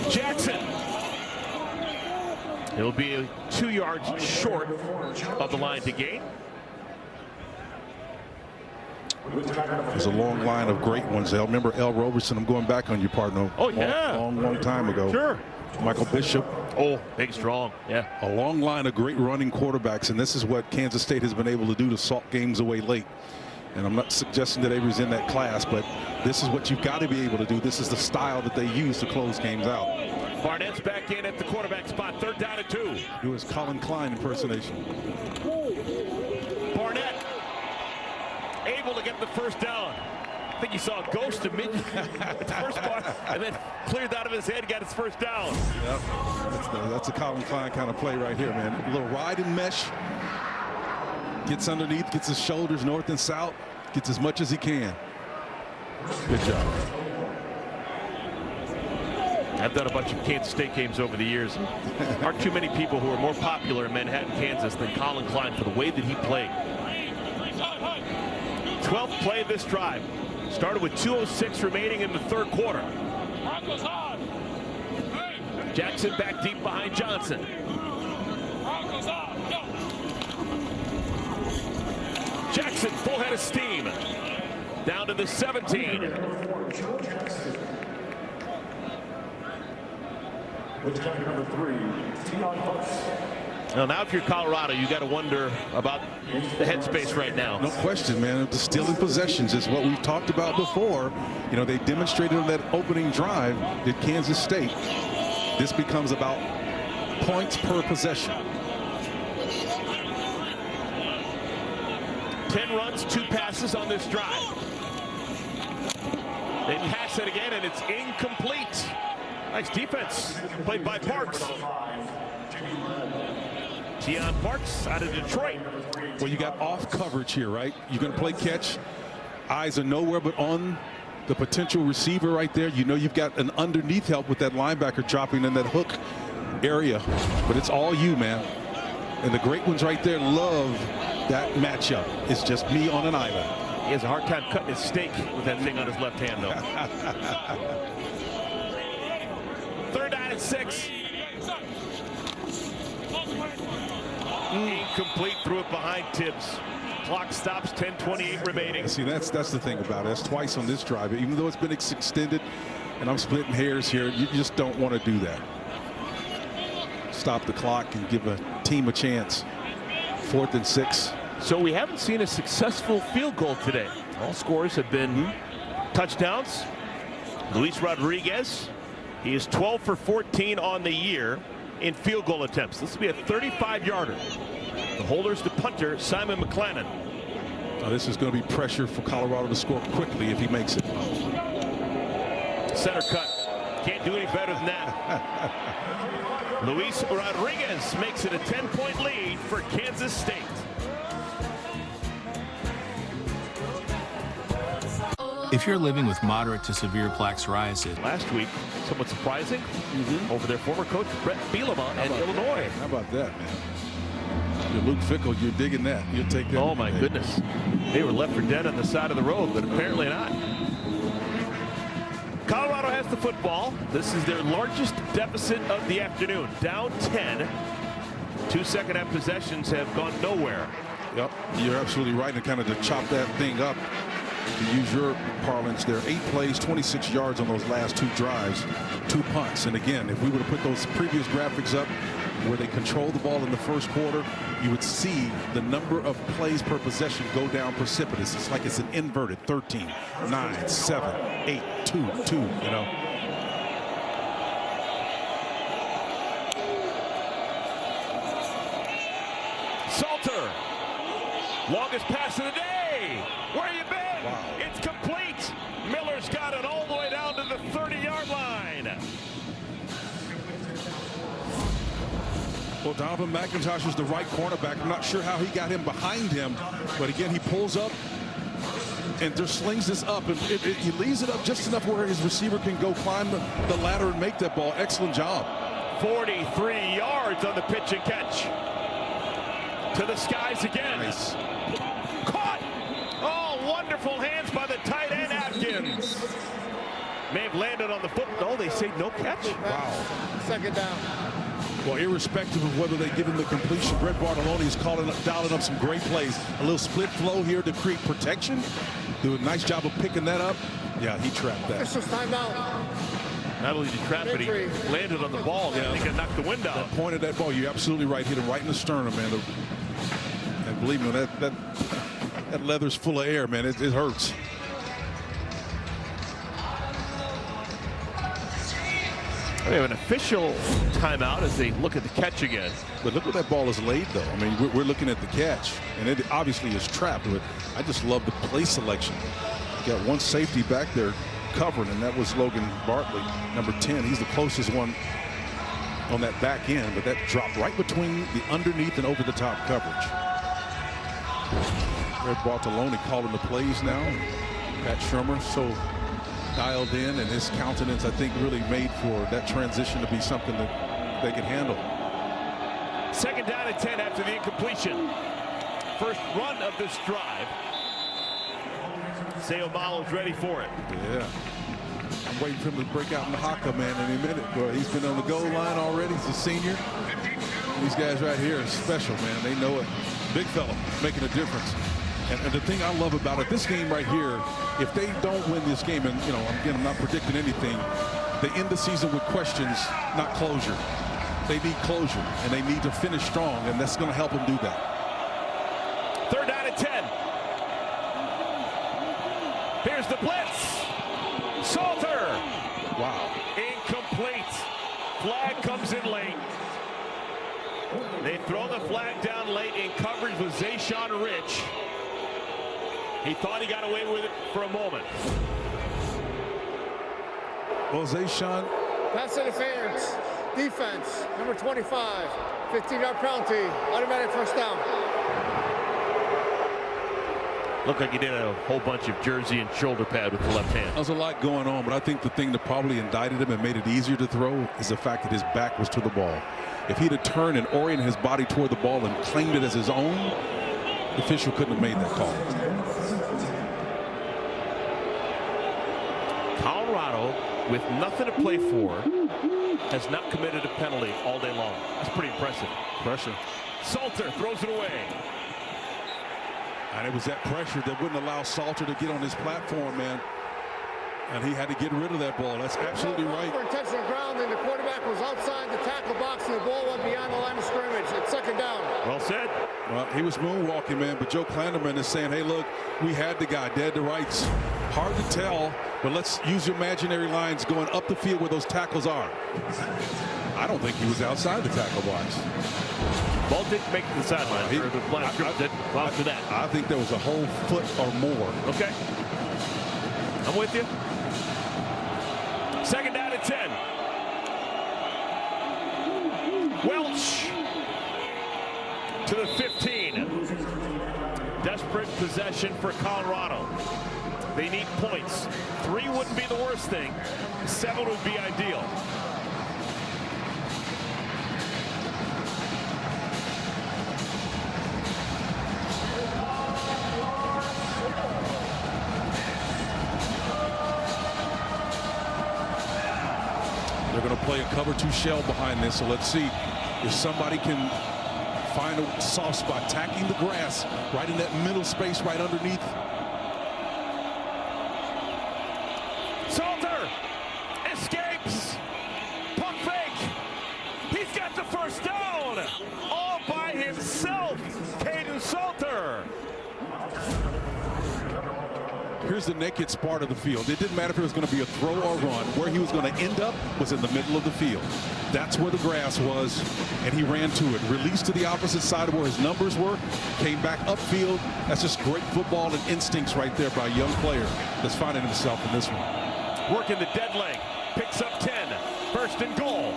Jackson. He'll be 2 yards short of the line to gain. There's a long line of great ones. I remember L. Roberson. I'm going back on you, partner. Oh, yeah. Long time ago. Sure. Michael Bishop. Oh, big, strong. Yeah. A long line of great running quarterbacks, and this is what Kansas State has been able to do to salt games away late. And I'm not suggesting that Avery's in that class, but this is what you've got to be able to do. This is the style that they use to close games out. Barnett's back in at the quarterback spot. 3rd down and 2. Do his Colin Klein impersonation. Barnett able to get the 1st down. I think he saw a ghost at the first part, and then cleared out of his head, got his 1st down. Yep. That's a Colin Klein kind of play right here, man. A little ride and mesh. Gets underneath, gets his shoulders north and south, gets as much as he can. Good job. I've done a bunch of Kansas State games over the years. Aren't too many people who are more popular in Manhattan, Kansas than Colin Klein for the way that he played. 12th play of this drive. Started with 2:06 remaining in the 3rd quarter. Jackson back deep behind Johnson. Jackson full head of steam. Down to the 17. Now if you're Colorado, you got to wonder about the headspace right now. No question, man. The stealing possessions is what we've talked about before. You know, they demonstrated on that opening drive at Kansas State. This becomes about points per possession. 10 runs, 2 passes on this drive. They pass it again, and it's incomplete. Nice defense played by Parks. Deion Parks out of Detroit. Well, you got off coverage here, right? You're going to play catch. Eyes are nowhere but on the potential receiver right there. You know you've got an underneath help with that linebacker dropping in that hook area. But it's all you, man. And the great ones right there love that matchup. It's just me on an island. He has a hard time cutting his steak with that thing on his left hand, though. 3rd down and 6. Incomplete, threw it behind Tibbs. Clock stops, 10:28 remaining. See, that's the thing about it. That's twice on this drive. Even though it's been extended, and I'm splitting hairs here, you just don't want to do that. Stop the clock and give a team a chance. 4th and 6. So we haven't seen a successful field goal today. All scores have been touchdowns. Luis Rodriguez, he is 12 for 14 on the year in field goal attempts. This will be a 35-yarder. The holder's the punter, Simon McClannon. Now this is going to be pressure for Colorado to score quickly if he makes it. Center cut. can't do any better than that. Luis Rodriguez makes it a 10-point lead for Kansas State. If you're living with moderate to severe plaque psoriasis. Last week, somewhat surprising, over their former coach, Brett Bielema at Illinois. How about that, man? You're Luke Fickell, you're digging that. You'll take that. Oh, my goodness. They were left for dead on the side of the road, but apparently not. Colorado has the football. This is their largest deficit of the afternoon. Down 10. 2 second-half possessions have gone nowhere. Yep, you're absolutely right. And kind of to chop that thing up, to use your parlance there, 8 plays, 26 yards on those last 2 drives, 2 punts. And again, if we would have put those previous graphics up where they controlled the ball in the first quarter, you would see the number of plays per possession go down precipitous. It's like it's an inverted 13, 9, 7, 8, 2, 2, you know. Salter, longest pass of the day. Where you been? Wow. It's complete. Miller's got it all the way down to the 30-yard line. Well, Donovan McIntosh is the right cornerback. I'm not sure how he got him behind him, but again, he pulls up and just slings this up, and he leaves it up just enough where his receiver can go climb the ladder and make that ball. Excellent job. 43 yards on the pitch and catch. To the skies again. Nice. Caught. Oh, wonderful hands by the tight end Atkins. May have landed on the foot. No, they say no catch. Wow. Second down. Well, irrespective of whether they give him the completion, Brett Bartolone is dialing up some great plays. A little split flow here to create protection. Do a nice job of picking that up. Yeah, he trapped that. This was timeout. Not only did he trap, but he landed on the ball. Yeah. I think it knocked the wind out. That point of that ball, you're absolutely right. Hit him right in the sternum, man. And believe me, that leather's full of air, man. It hurts. We have an official timeout as they look at the catch again. But look where that ball is laid, though. I mean, we're looking at the catch, and it obviously is trapped. But I just love the play selection. You got one safety back there covering, and that was Logan Bartley, number 10. He's the closest one on that back end, but that dropped right between the underneath and over the top coverage. Brett Bartolone calling the plays now. Pat Shurmur so dialed in, and his countenance, I think, really made for that transition to be something that they could handle. Second down and 10 after the incompletion. First run of this drive. Seumalo's ready for it. Yeah. I'm waiting for him to break out in the haka, man, any minute. Boy, he's been on the goal line already. He's a senior. These guys right here are special, man. They know it. Big fella making a difference. And the thing I love about it, this game right here, if they don't win this game, and, you know, again, I'm not predicting anything, they end the season with questions, not closure. They need closure, and they need to finish strong, and that's going to help them do that. Third down and 10. Here's the blitz. Salter. Wow. Incomplete. Flag comes in late. They throw the flag down late in coverage with Zayshawn Rich. He thought he got away with it for a moment. Well, Zayshawn. Pass interference. Defense. Number 25. 15-yard penalty. Automatic first down. Looked like he did a whole bunch of jersey and shoulder pad with the left hand. There's a lot going on, but I think the thing that probably indicted him and made it easier to throw is the fact that his back was to the ball. If he'd have turned and oriented his body toward the ball and claimed it as his own, the official couldn't have made that call. Colorado, with nothing to play for, has not committed a penalty all day long. That's pretty impressive. Pressure. Salter throws it away. And it was that pressure that wouldn't allow Salter to get on his platform, man. And he had to get rid of that ball. That's absolutely right. For intentional grounding, the quarterback was outside the tackle box, and the ball went beyond the line of scrimmage. It's second down. Well said. Well, he was moonwalking, man, but Joe Klanderman is saying, hey, look, we had the guy dead to rights. Hard to tell, but let's use your imaginary lines going up the field where those tackles are. I don't think he was outside the tackle box. Ball didn't make the sideline. The line of scrimmage didn't after that. I think there was a whole foot or more. Okay. I'm with you. Second down and 10. Welch to the 15. Desperate possession for Colorado. They need points. 3 wouldn't be the worst thing. 7 would be ideal. They're going to play a cover 2 shell behind this, so let's see if somebody can find a soft spot, tacking the grass right in that middle space right underneath. Salter escapes. Pump fake. He's got the first down all by himself. Caden Salter. Here's the naked part of the field. It didn't matter if it was going to be a throw or run. Where he was going to end up was in the middle of the field. That's where the grass was, and he ran to it. Released to the opposite side of where his numbers were, came back upfield. That's just great football and instincts right there by a young player that's finding himself in this one. Working the dead leg. Picks up 10. First and goal.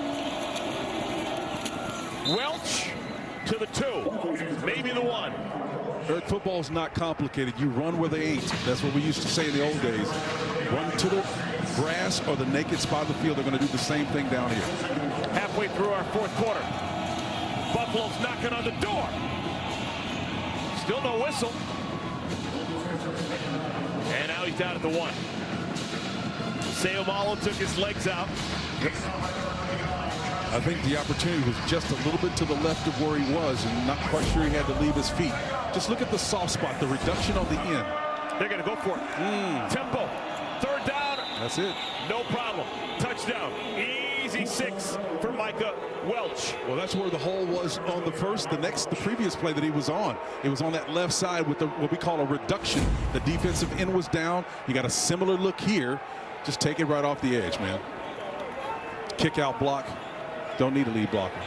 Welch to the 2. Maybe the 1. Eric, football's not complicated. You run where they ain't. That's what we used to say in the old days. Run to the grass or the naked spot of the field. They're going to do the same thing down here. Halfway through our 4th quarter. Buffalo's knocking on the door. Still no whistle. And now he's down at the 1. Seumalo took his legs out. I think the opportunity was just a little bit to the left of where he was and not quite sure he had to leave his feet. Just look at the soft spot, the reduction on the end. They're going to go for it. Tempo. 3rd down. That's it. No problem. Touchdown. Easy 6 for Micah Welch. Well, that's where the hole was on the previous play that he was on. It was on that left side with what we call a reduction. The defensive end was down. You got a similar look here. Just take it right off the edge, man. Kick out block. Don't need a lead blocker.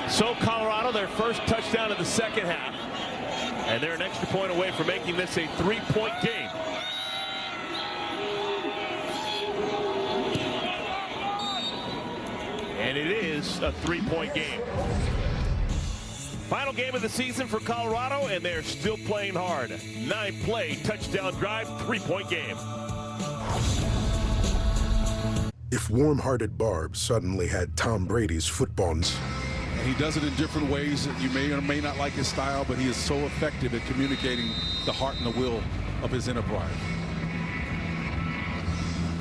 So Colorado, their first touchdown of the 2nd half. And they're an extra point away from making this a 3-point game. And it is a 3-point game. Final game of the season for Colorado, and they're still playing hard. 9-play, touchdown drive, 3-point game. If warm-hearted Barb suddenly had Tom Brady's football. And he does it in different ways. You may or may not like his style, but he is so effective at communicating the heart and the will of his enterprise.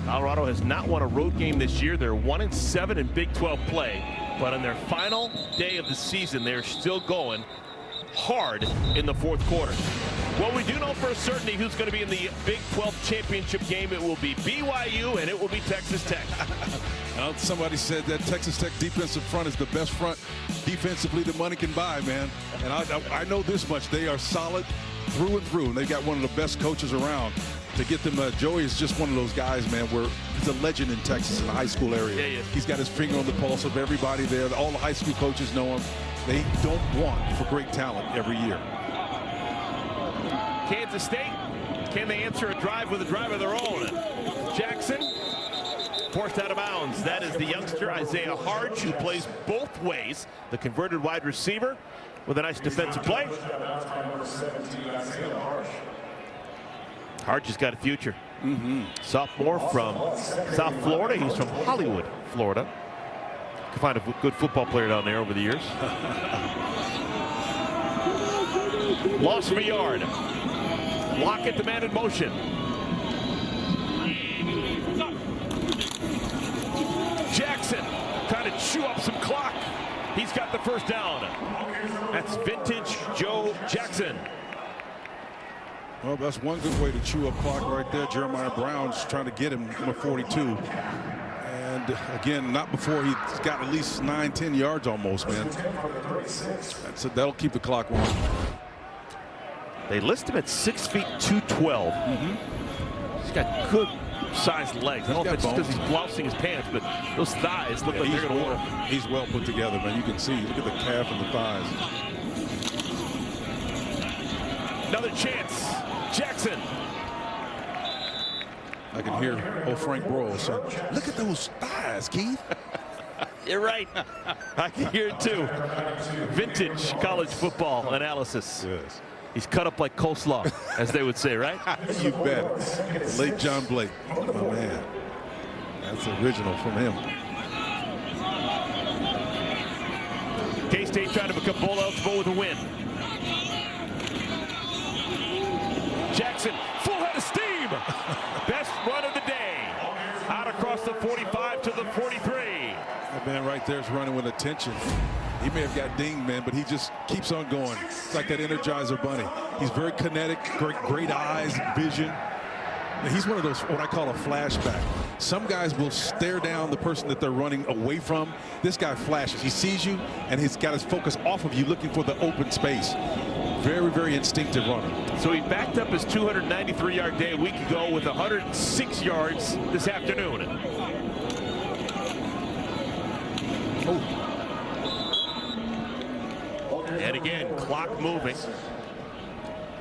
Colorado has not won a road game this year. They're 1-7 in Big 12 play, but on their final day of the season, they're still going hard in the 4th quarter. Well, we do know for a certainty who's going to be in the Big 12 championship game. It will be BYU, and it will be Texas Tech. Somebody said that Texas Tech defensive front is the best front defensively the money can buy, man. And I know this much. They are solid through and through, and they've got one of the best coaches around. To get them, Joey is just one of those guys, man, where he's a legend in Texas in the high school area. Yeah. He's got his finger on the pulse of everybody there. All the high school coaches know him. They don't want for great talent every year. Kansas State, can they answer a drive with a drive of their own? Jackson forced out of bounds. That is the youngster Isaiah Harge, who plays both ways. The converted wide receiver with a nice defensive play. Harge has got a future. Sophomore from South Florida. He's from Hollywood, Florida. You can find a good football player down there over the years. Loss of a yard. Lockett demanded motion. Jackson trying to chew up some clock. He's got the first down. That's vintage Joe Jackson. Well, that's one good way to chew up clock right there. Jeremiah Brown's trying to get him from a 42. And again, not before he's got at least 9-10 yards almost, man. That'll keep the clock running. They list him at 6 feet 212. He's got good sized legs. I don't know if it's because he's blousing his pants, but those thighs look like they're going to work. He's well put together, man. You can see. Look at the calf and the thighs. Another chance. Jackson. I can hear old Frank Broyles saying, look at those thighs, Keith. You're right. I can hear it too. Vintage college football analysis. Yes. He's cut up like coleslaw, as they would say, right? You bet. Late John Blake. Oh, man. That's original from him. K-State trying to become bowl eligible with a win. Jackson, full head of steam. Best run of the day. Out across the 45 to the 43. That man right there is running with attention. He may have got dinged, man, but he just keeps on going. It's like that Energizer bunny. He's very kinetic, great eyes, vision. And he's one of those, what I call a flashback. Some guys will stare down the person that they're running away from. This guy flashes. He sees you, and he's got his focus off of you, looking for the open space. Very, very instinctive runner. So he backed up his 293-yard day a week ago with 106 yards this afternoon. Oh. And again, clock moving.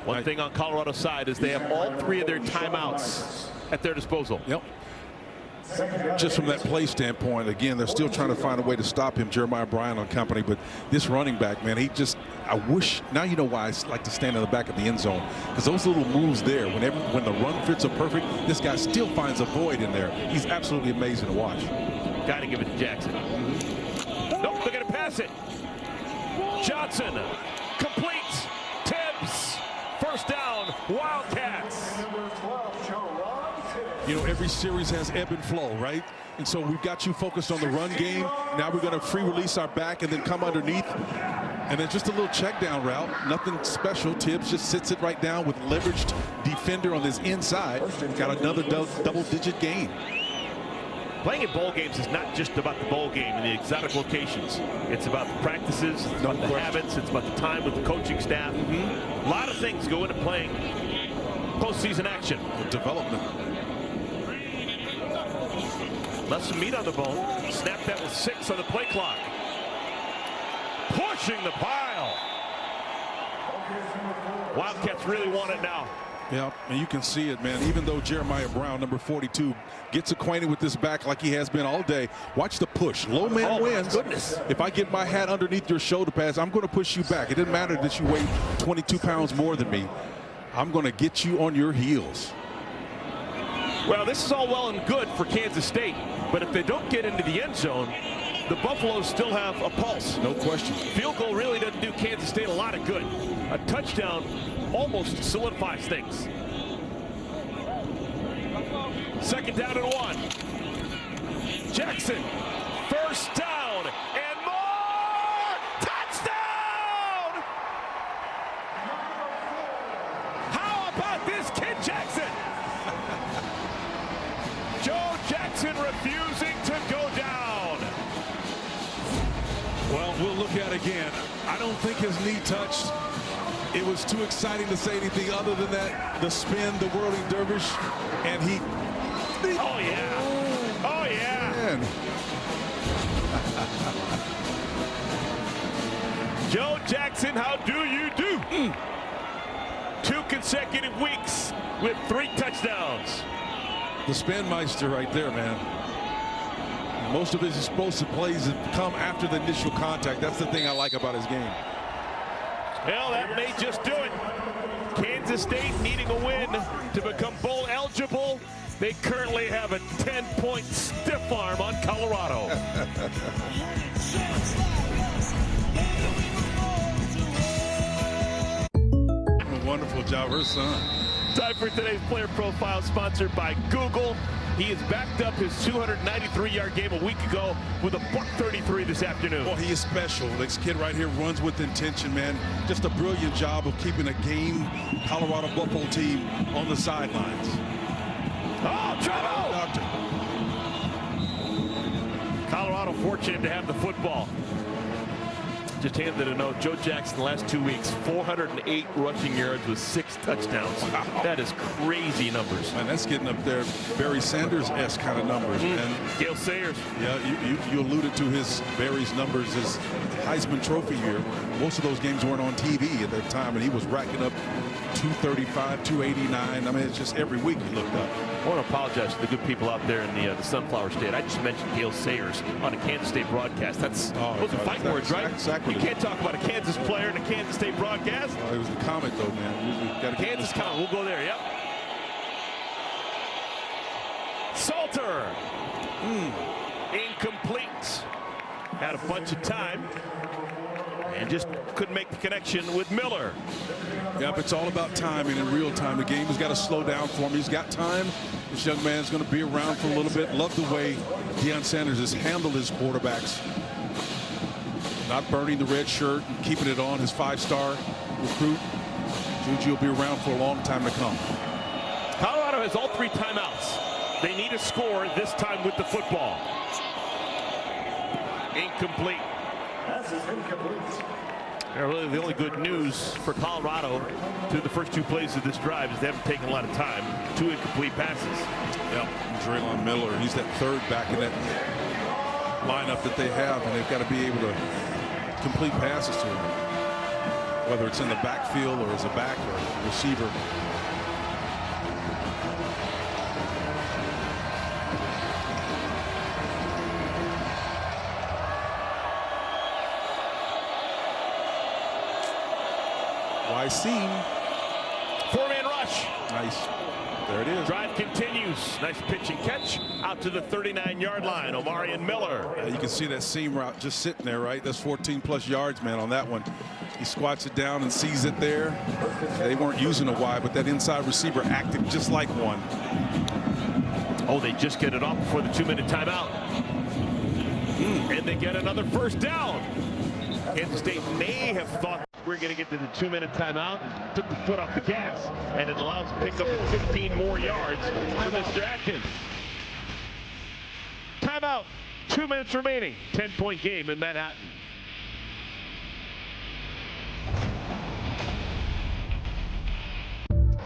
One thing on Colorado's side is they have all 3 of their timeouts at their disposal. Yep. Just from that play standpoint, again, they're still trying to find a way to stop him, Jeremiah Bryant on company. But this running back, man, I wish, now you know why I like to stand in the back of the end zone. Because those little moves there, when the run fits are perfect, this guy still finds a void in there. He's absolutely amazing to watch. Got to give it to Jackson. Nope, they're going to pass it. Johnson completes. Tibbs, first down, Wildcats. You know, every series has ebb and flow, right? And so we've got you focused on the run game. Now we're going to free release our back and then come underneath. And then just a little check down route. Nothing special. Tibbs just sits it right down with leveraged defender on this inside. Got another double-digit gain. Playing in bowl games is not just about the bowl game and the exotic locations. It's about the practices, it's about the habits, it's about the time with the coaching staff. A lot of things go into playing postseason action. The development. Left some meat on the bone. Snap that with 6 on the play clock. Pushing the pile. Wildcats really want it now. Yeah, and you can see it, man. Even though Jeremiah Brown, number 42, gets acquainted with this back like he has been all day, watch the push. Low man wins. Goodness. If I get my hat underneath your shoulder pads, I'm going to push you back. It doesn't matter that you weigh 22 pounds more than me. I'm going to get you on your heels. Well, this is all well and good for Kansas State, but if they don't get into the end zone, the Buffaloes still have a pulse. No question. Field goal really doesn't do Kansas State a lot of good. A touchdown almost solidifies things. Second down and 1. Jackson, first down and more. Touchdown! How about this kid Jackson? Joe Jackson refusing to go down. Well, we'll look at it again. I don't think his knee touched. It was too exciting to say anything other than that. The spin, the whirling dervish, and he. Oh, yeah. Oh, yeah. Man. Joe Jackson, how do you do? 2 consecutive weeks with 3 touchdowns. The spin meister right there, man. Most of his explosive plays have come after the initial contact. That's the thing I like about his game. Well, that may just do it. Kansas State needing a win to become bowl eligible. They currently have a 10-point stiff arm on Colorado. Wonderful job, her son. Time for today's player profile, sponsored by Google. He has backed up his 293-yard game a week ago with a $133 this afternoon. Well, he is special. This kid right here runs with intention, man. Just a brilliant job of keeping a game Colorado Buffalo team on the sidelines. Oh, trouble! Colorado fortunate to have the football. Just handed a note. Joe Jackson, the last 2 weeks, 408 rushing yards with 6 touchdowns. Wow. That is crazy numbers. And that's getting up there, Barry Sanders-esque kind of numbers. And Gale Sayers. Yeah, you alluded to Barry's numbers, his Heisman Trophy year. Most of those games weren't on TV at that time, and he was racking up 235, 289. I mean, it's just every week he looked up. I want to apologize to the good people out there in the Sunflower State. I just mentioned Gale Sayers on a Kansas State broadcast. Those are fight words, right? Exactly. You can't talk about a Kansas player in a Kansas State broadcast. It was the comment, though, man. Kansas comment. We'll go there, yep. Salter. Incomplete. Had a bunch of time and just couldn't make the connection with Miller. Yep, it's all about timing in real time. The game has got to slow down for him. He's got time. This young man's going to be around for a little bit. Love the way Deion Sanders has handled his quarterbacks. Not burning the red shirt and keeping it on, his 5-star recruit. Juju will be around for a long time to come. Colorado has all 3 timeouts. They need a score this time with the football. Incomplete. Really, the only good news for Colorado through the first 2 plays of this drive is they haven't taken a lot of time. 2 incomplete passes. Yep, Draylon Miller, he's that third back in that lineup that they have, and they've got to be able to complete passes to him, whether it's in the backfield or as a back or a receiver. Seen 4-man rush. Nice. There it is. Drive continues. Nice pitch and catch out to the 39-yard line. Omarion Miller. You can see that seam route just sitting there, right? That's 14+ yards, man, on that one. He squats it down and sees it there. They weren't using a Y, but that inside receiver acted just like one. Oh, they just get it off before the 2-minute timeout. And they get another first down. Kansas State may have thought we're going to get to the 2-minute timeout and took the foot off the gas, and it allows to pick up 15 more yards for Mr. Atkins. Timeout, 2 minutes remaining. 10-point game in Manhattan.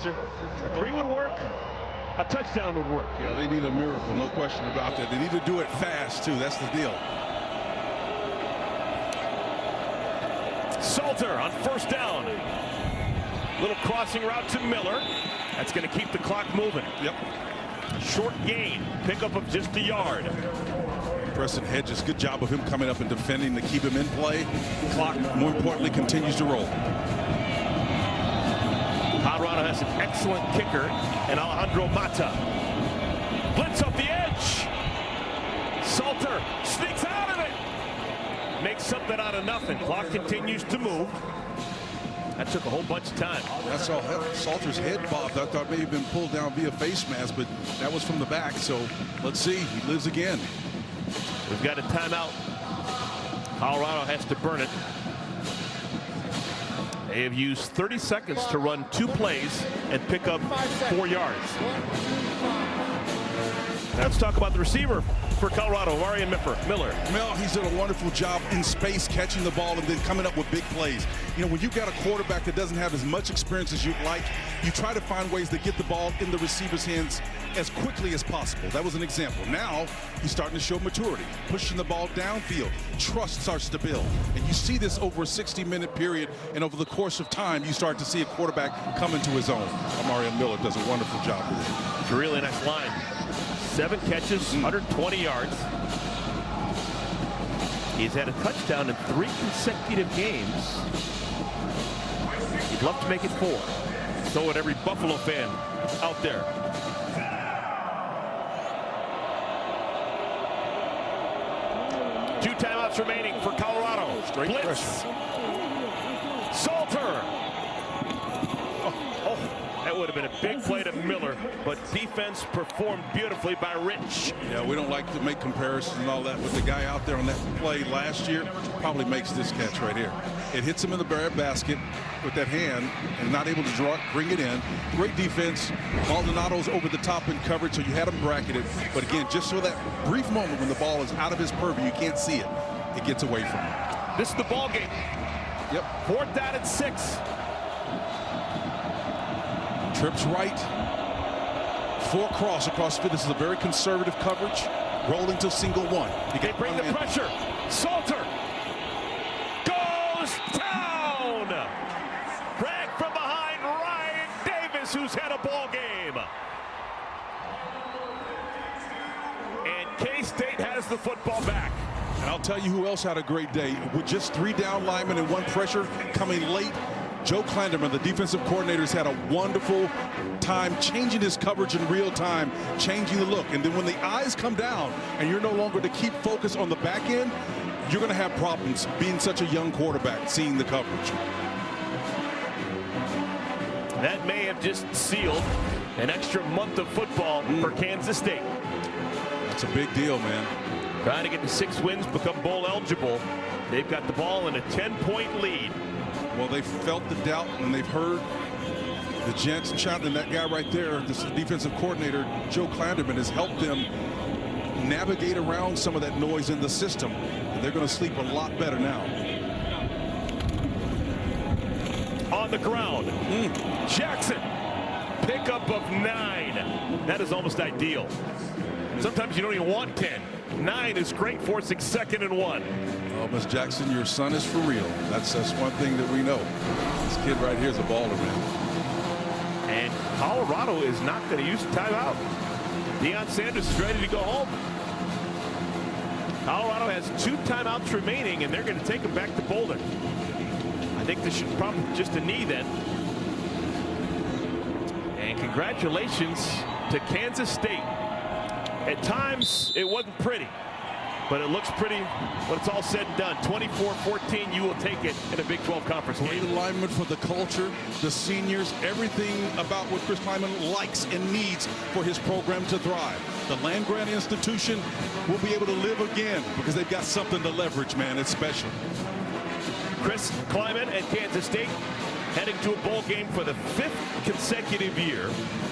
A 3 would work. A touchdown would work. Yeah, they need a miracle, no question about that. They need to do it fast, too. That's the deal. Salter on first down. Little crossing route to Miller. That's going to keep the clock moving. Yep. Short gain. Pickup of just a yard. Preston Hedges, good job of him coming up and defending to keep him in play. Clock, more importantly, continues to roll. Colorado has an excellent kicker in Alejandro Mata. Blitz off the edge. Salter sneaks out of it. Makes something out of nothing. Clock continues to move. That took a whole bunch of time. That's all. Salter's head bobbed. I thought maybe been pulled down via face mask, but that was from the back. So let's see. He lives again. We've got a timeout. Colorado has to burn it. They have used 30 seconds to run 2 plays and pick up 4 yards. Now let's talk about the receiver for Colorado, Omarion Miller. Mel, he's done a wonderful job in space catching the ball and then coming up with big plays. You know, when you've got a quarterback that doesn't have as much experience as you'd like, you try to find ways to get the ball in the receiver's hands as quickly as possible. That was an example. Now he's starting to show maturity, pushing the ball downfield. Trust starts to build. And you see this over a 60-minute period, and over the course of time, you start to see a quarterback come into his own. Omarion Miller does a wonderful job with it. It's a really nice line. 7 catches, 120 yards. He's had a touchdown in 3 consecutive games. He'd love to make it 4. So would every Buffalo fan out there. Two timeouts remaining for Colorado. Straight Blitz. pressure. Salter. That would have been a big play to Miller, but defense performed beautifully by Rich. Yeah, we don't like to make comparisons and all that, but the guy out there on that play last year probably makes this catch right here. It hits him in the basket with that hand and not able to draw it, bring it in. Great defense. Maldonado's over the top in coverage, so you had him bracketed. But again, just for that brief moment when the ball is out of his purview, you can't see it. It gets away from him. This is the ball game. Yep. 4th down and 6. Trips right. 4 across field. This is a very conservative coverage. Rolling to single 1. They bring the pressure. Salter goes down. Drag from behind Ryan Davis, who's had a ball game. K-State has the football back. And I'll tell you who else had a great day. With just 3 down linemen and 1 pressure coming late, Joe Klanderman, the defensive coordinator, has had a wonderful time changing his coverage in real time, changing the look. And then when the eyes come down and you're no longer to keep focus on the back end, you're going to have problems being such a young quarterback, seeing the coverage. That may have just sealed an extra month of football for Kansas State. That's a big deal, man. Trying to get to 6 wins, become bowl eligible. They've got the ball in a 10-point lead. Well, they felt the doubt and they've heard the gents chanting. That guy right there, this defensive coordinator, Joe Klanderman, has helped them navigate around some of that noise in the system. And they're going to sleep a lot better now. On the ground, Jackson, pickup of 9. That is almost ideal. Sometimes you don't even want 10. 9 is great, forcing 2nd and 1. Oh, Miss Jackson, your son is for real. That's one thing that we know. This kid right here is a baller, man. And Colorado is not going to use the timeout. Deion Sanders is ready to go home. Colorado has 2 timeouts remaining, and they're going to take them back to Boulder. I think this should probably just a knee then. And congratulations to Kansas State. At times, it wasn't pretty, but it looks pretty when it's all said and done. 24-14, you will take it in a Big 12 conference game. Great alignment for the culture, the seniors, everything about what Chris Klieman likes and needs for his program to thrive. The land-grant institution will be able to live again because they've got something to leverage, man. It's special. Chris Klieman and Kansas State heading to a bowl game for the 5th consecutive year,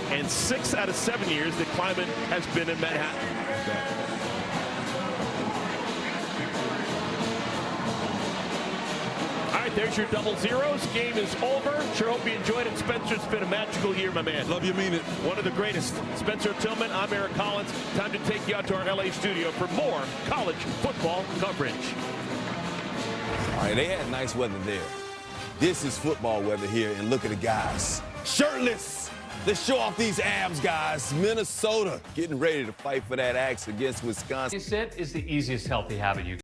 and 6 out of 7 years that Klieman has been in Manhattan. All right, there's your double zeros. Game is over. Sure hope you enjoyed it, Spencer. It's been a magical year, my man. Love you, mean it. One of the greatest. Spencer Tillman, I'm Eric Collins. Time to take you out to our LA studio for more college football coverage. All right, they had nice weather there. This is football weather here, and look at the guys. Shirtless. Let's show off these abs, guys. Minnesota getting ready to fight for that axe against Wisconsin. Sit is the easiest healthy habit you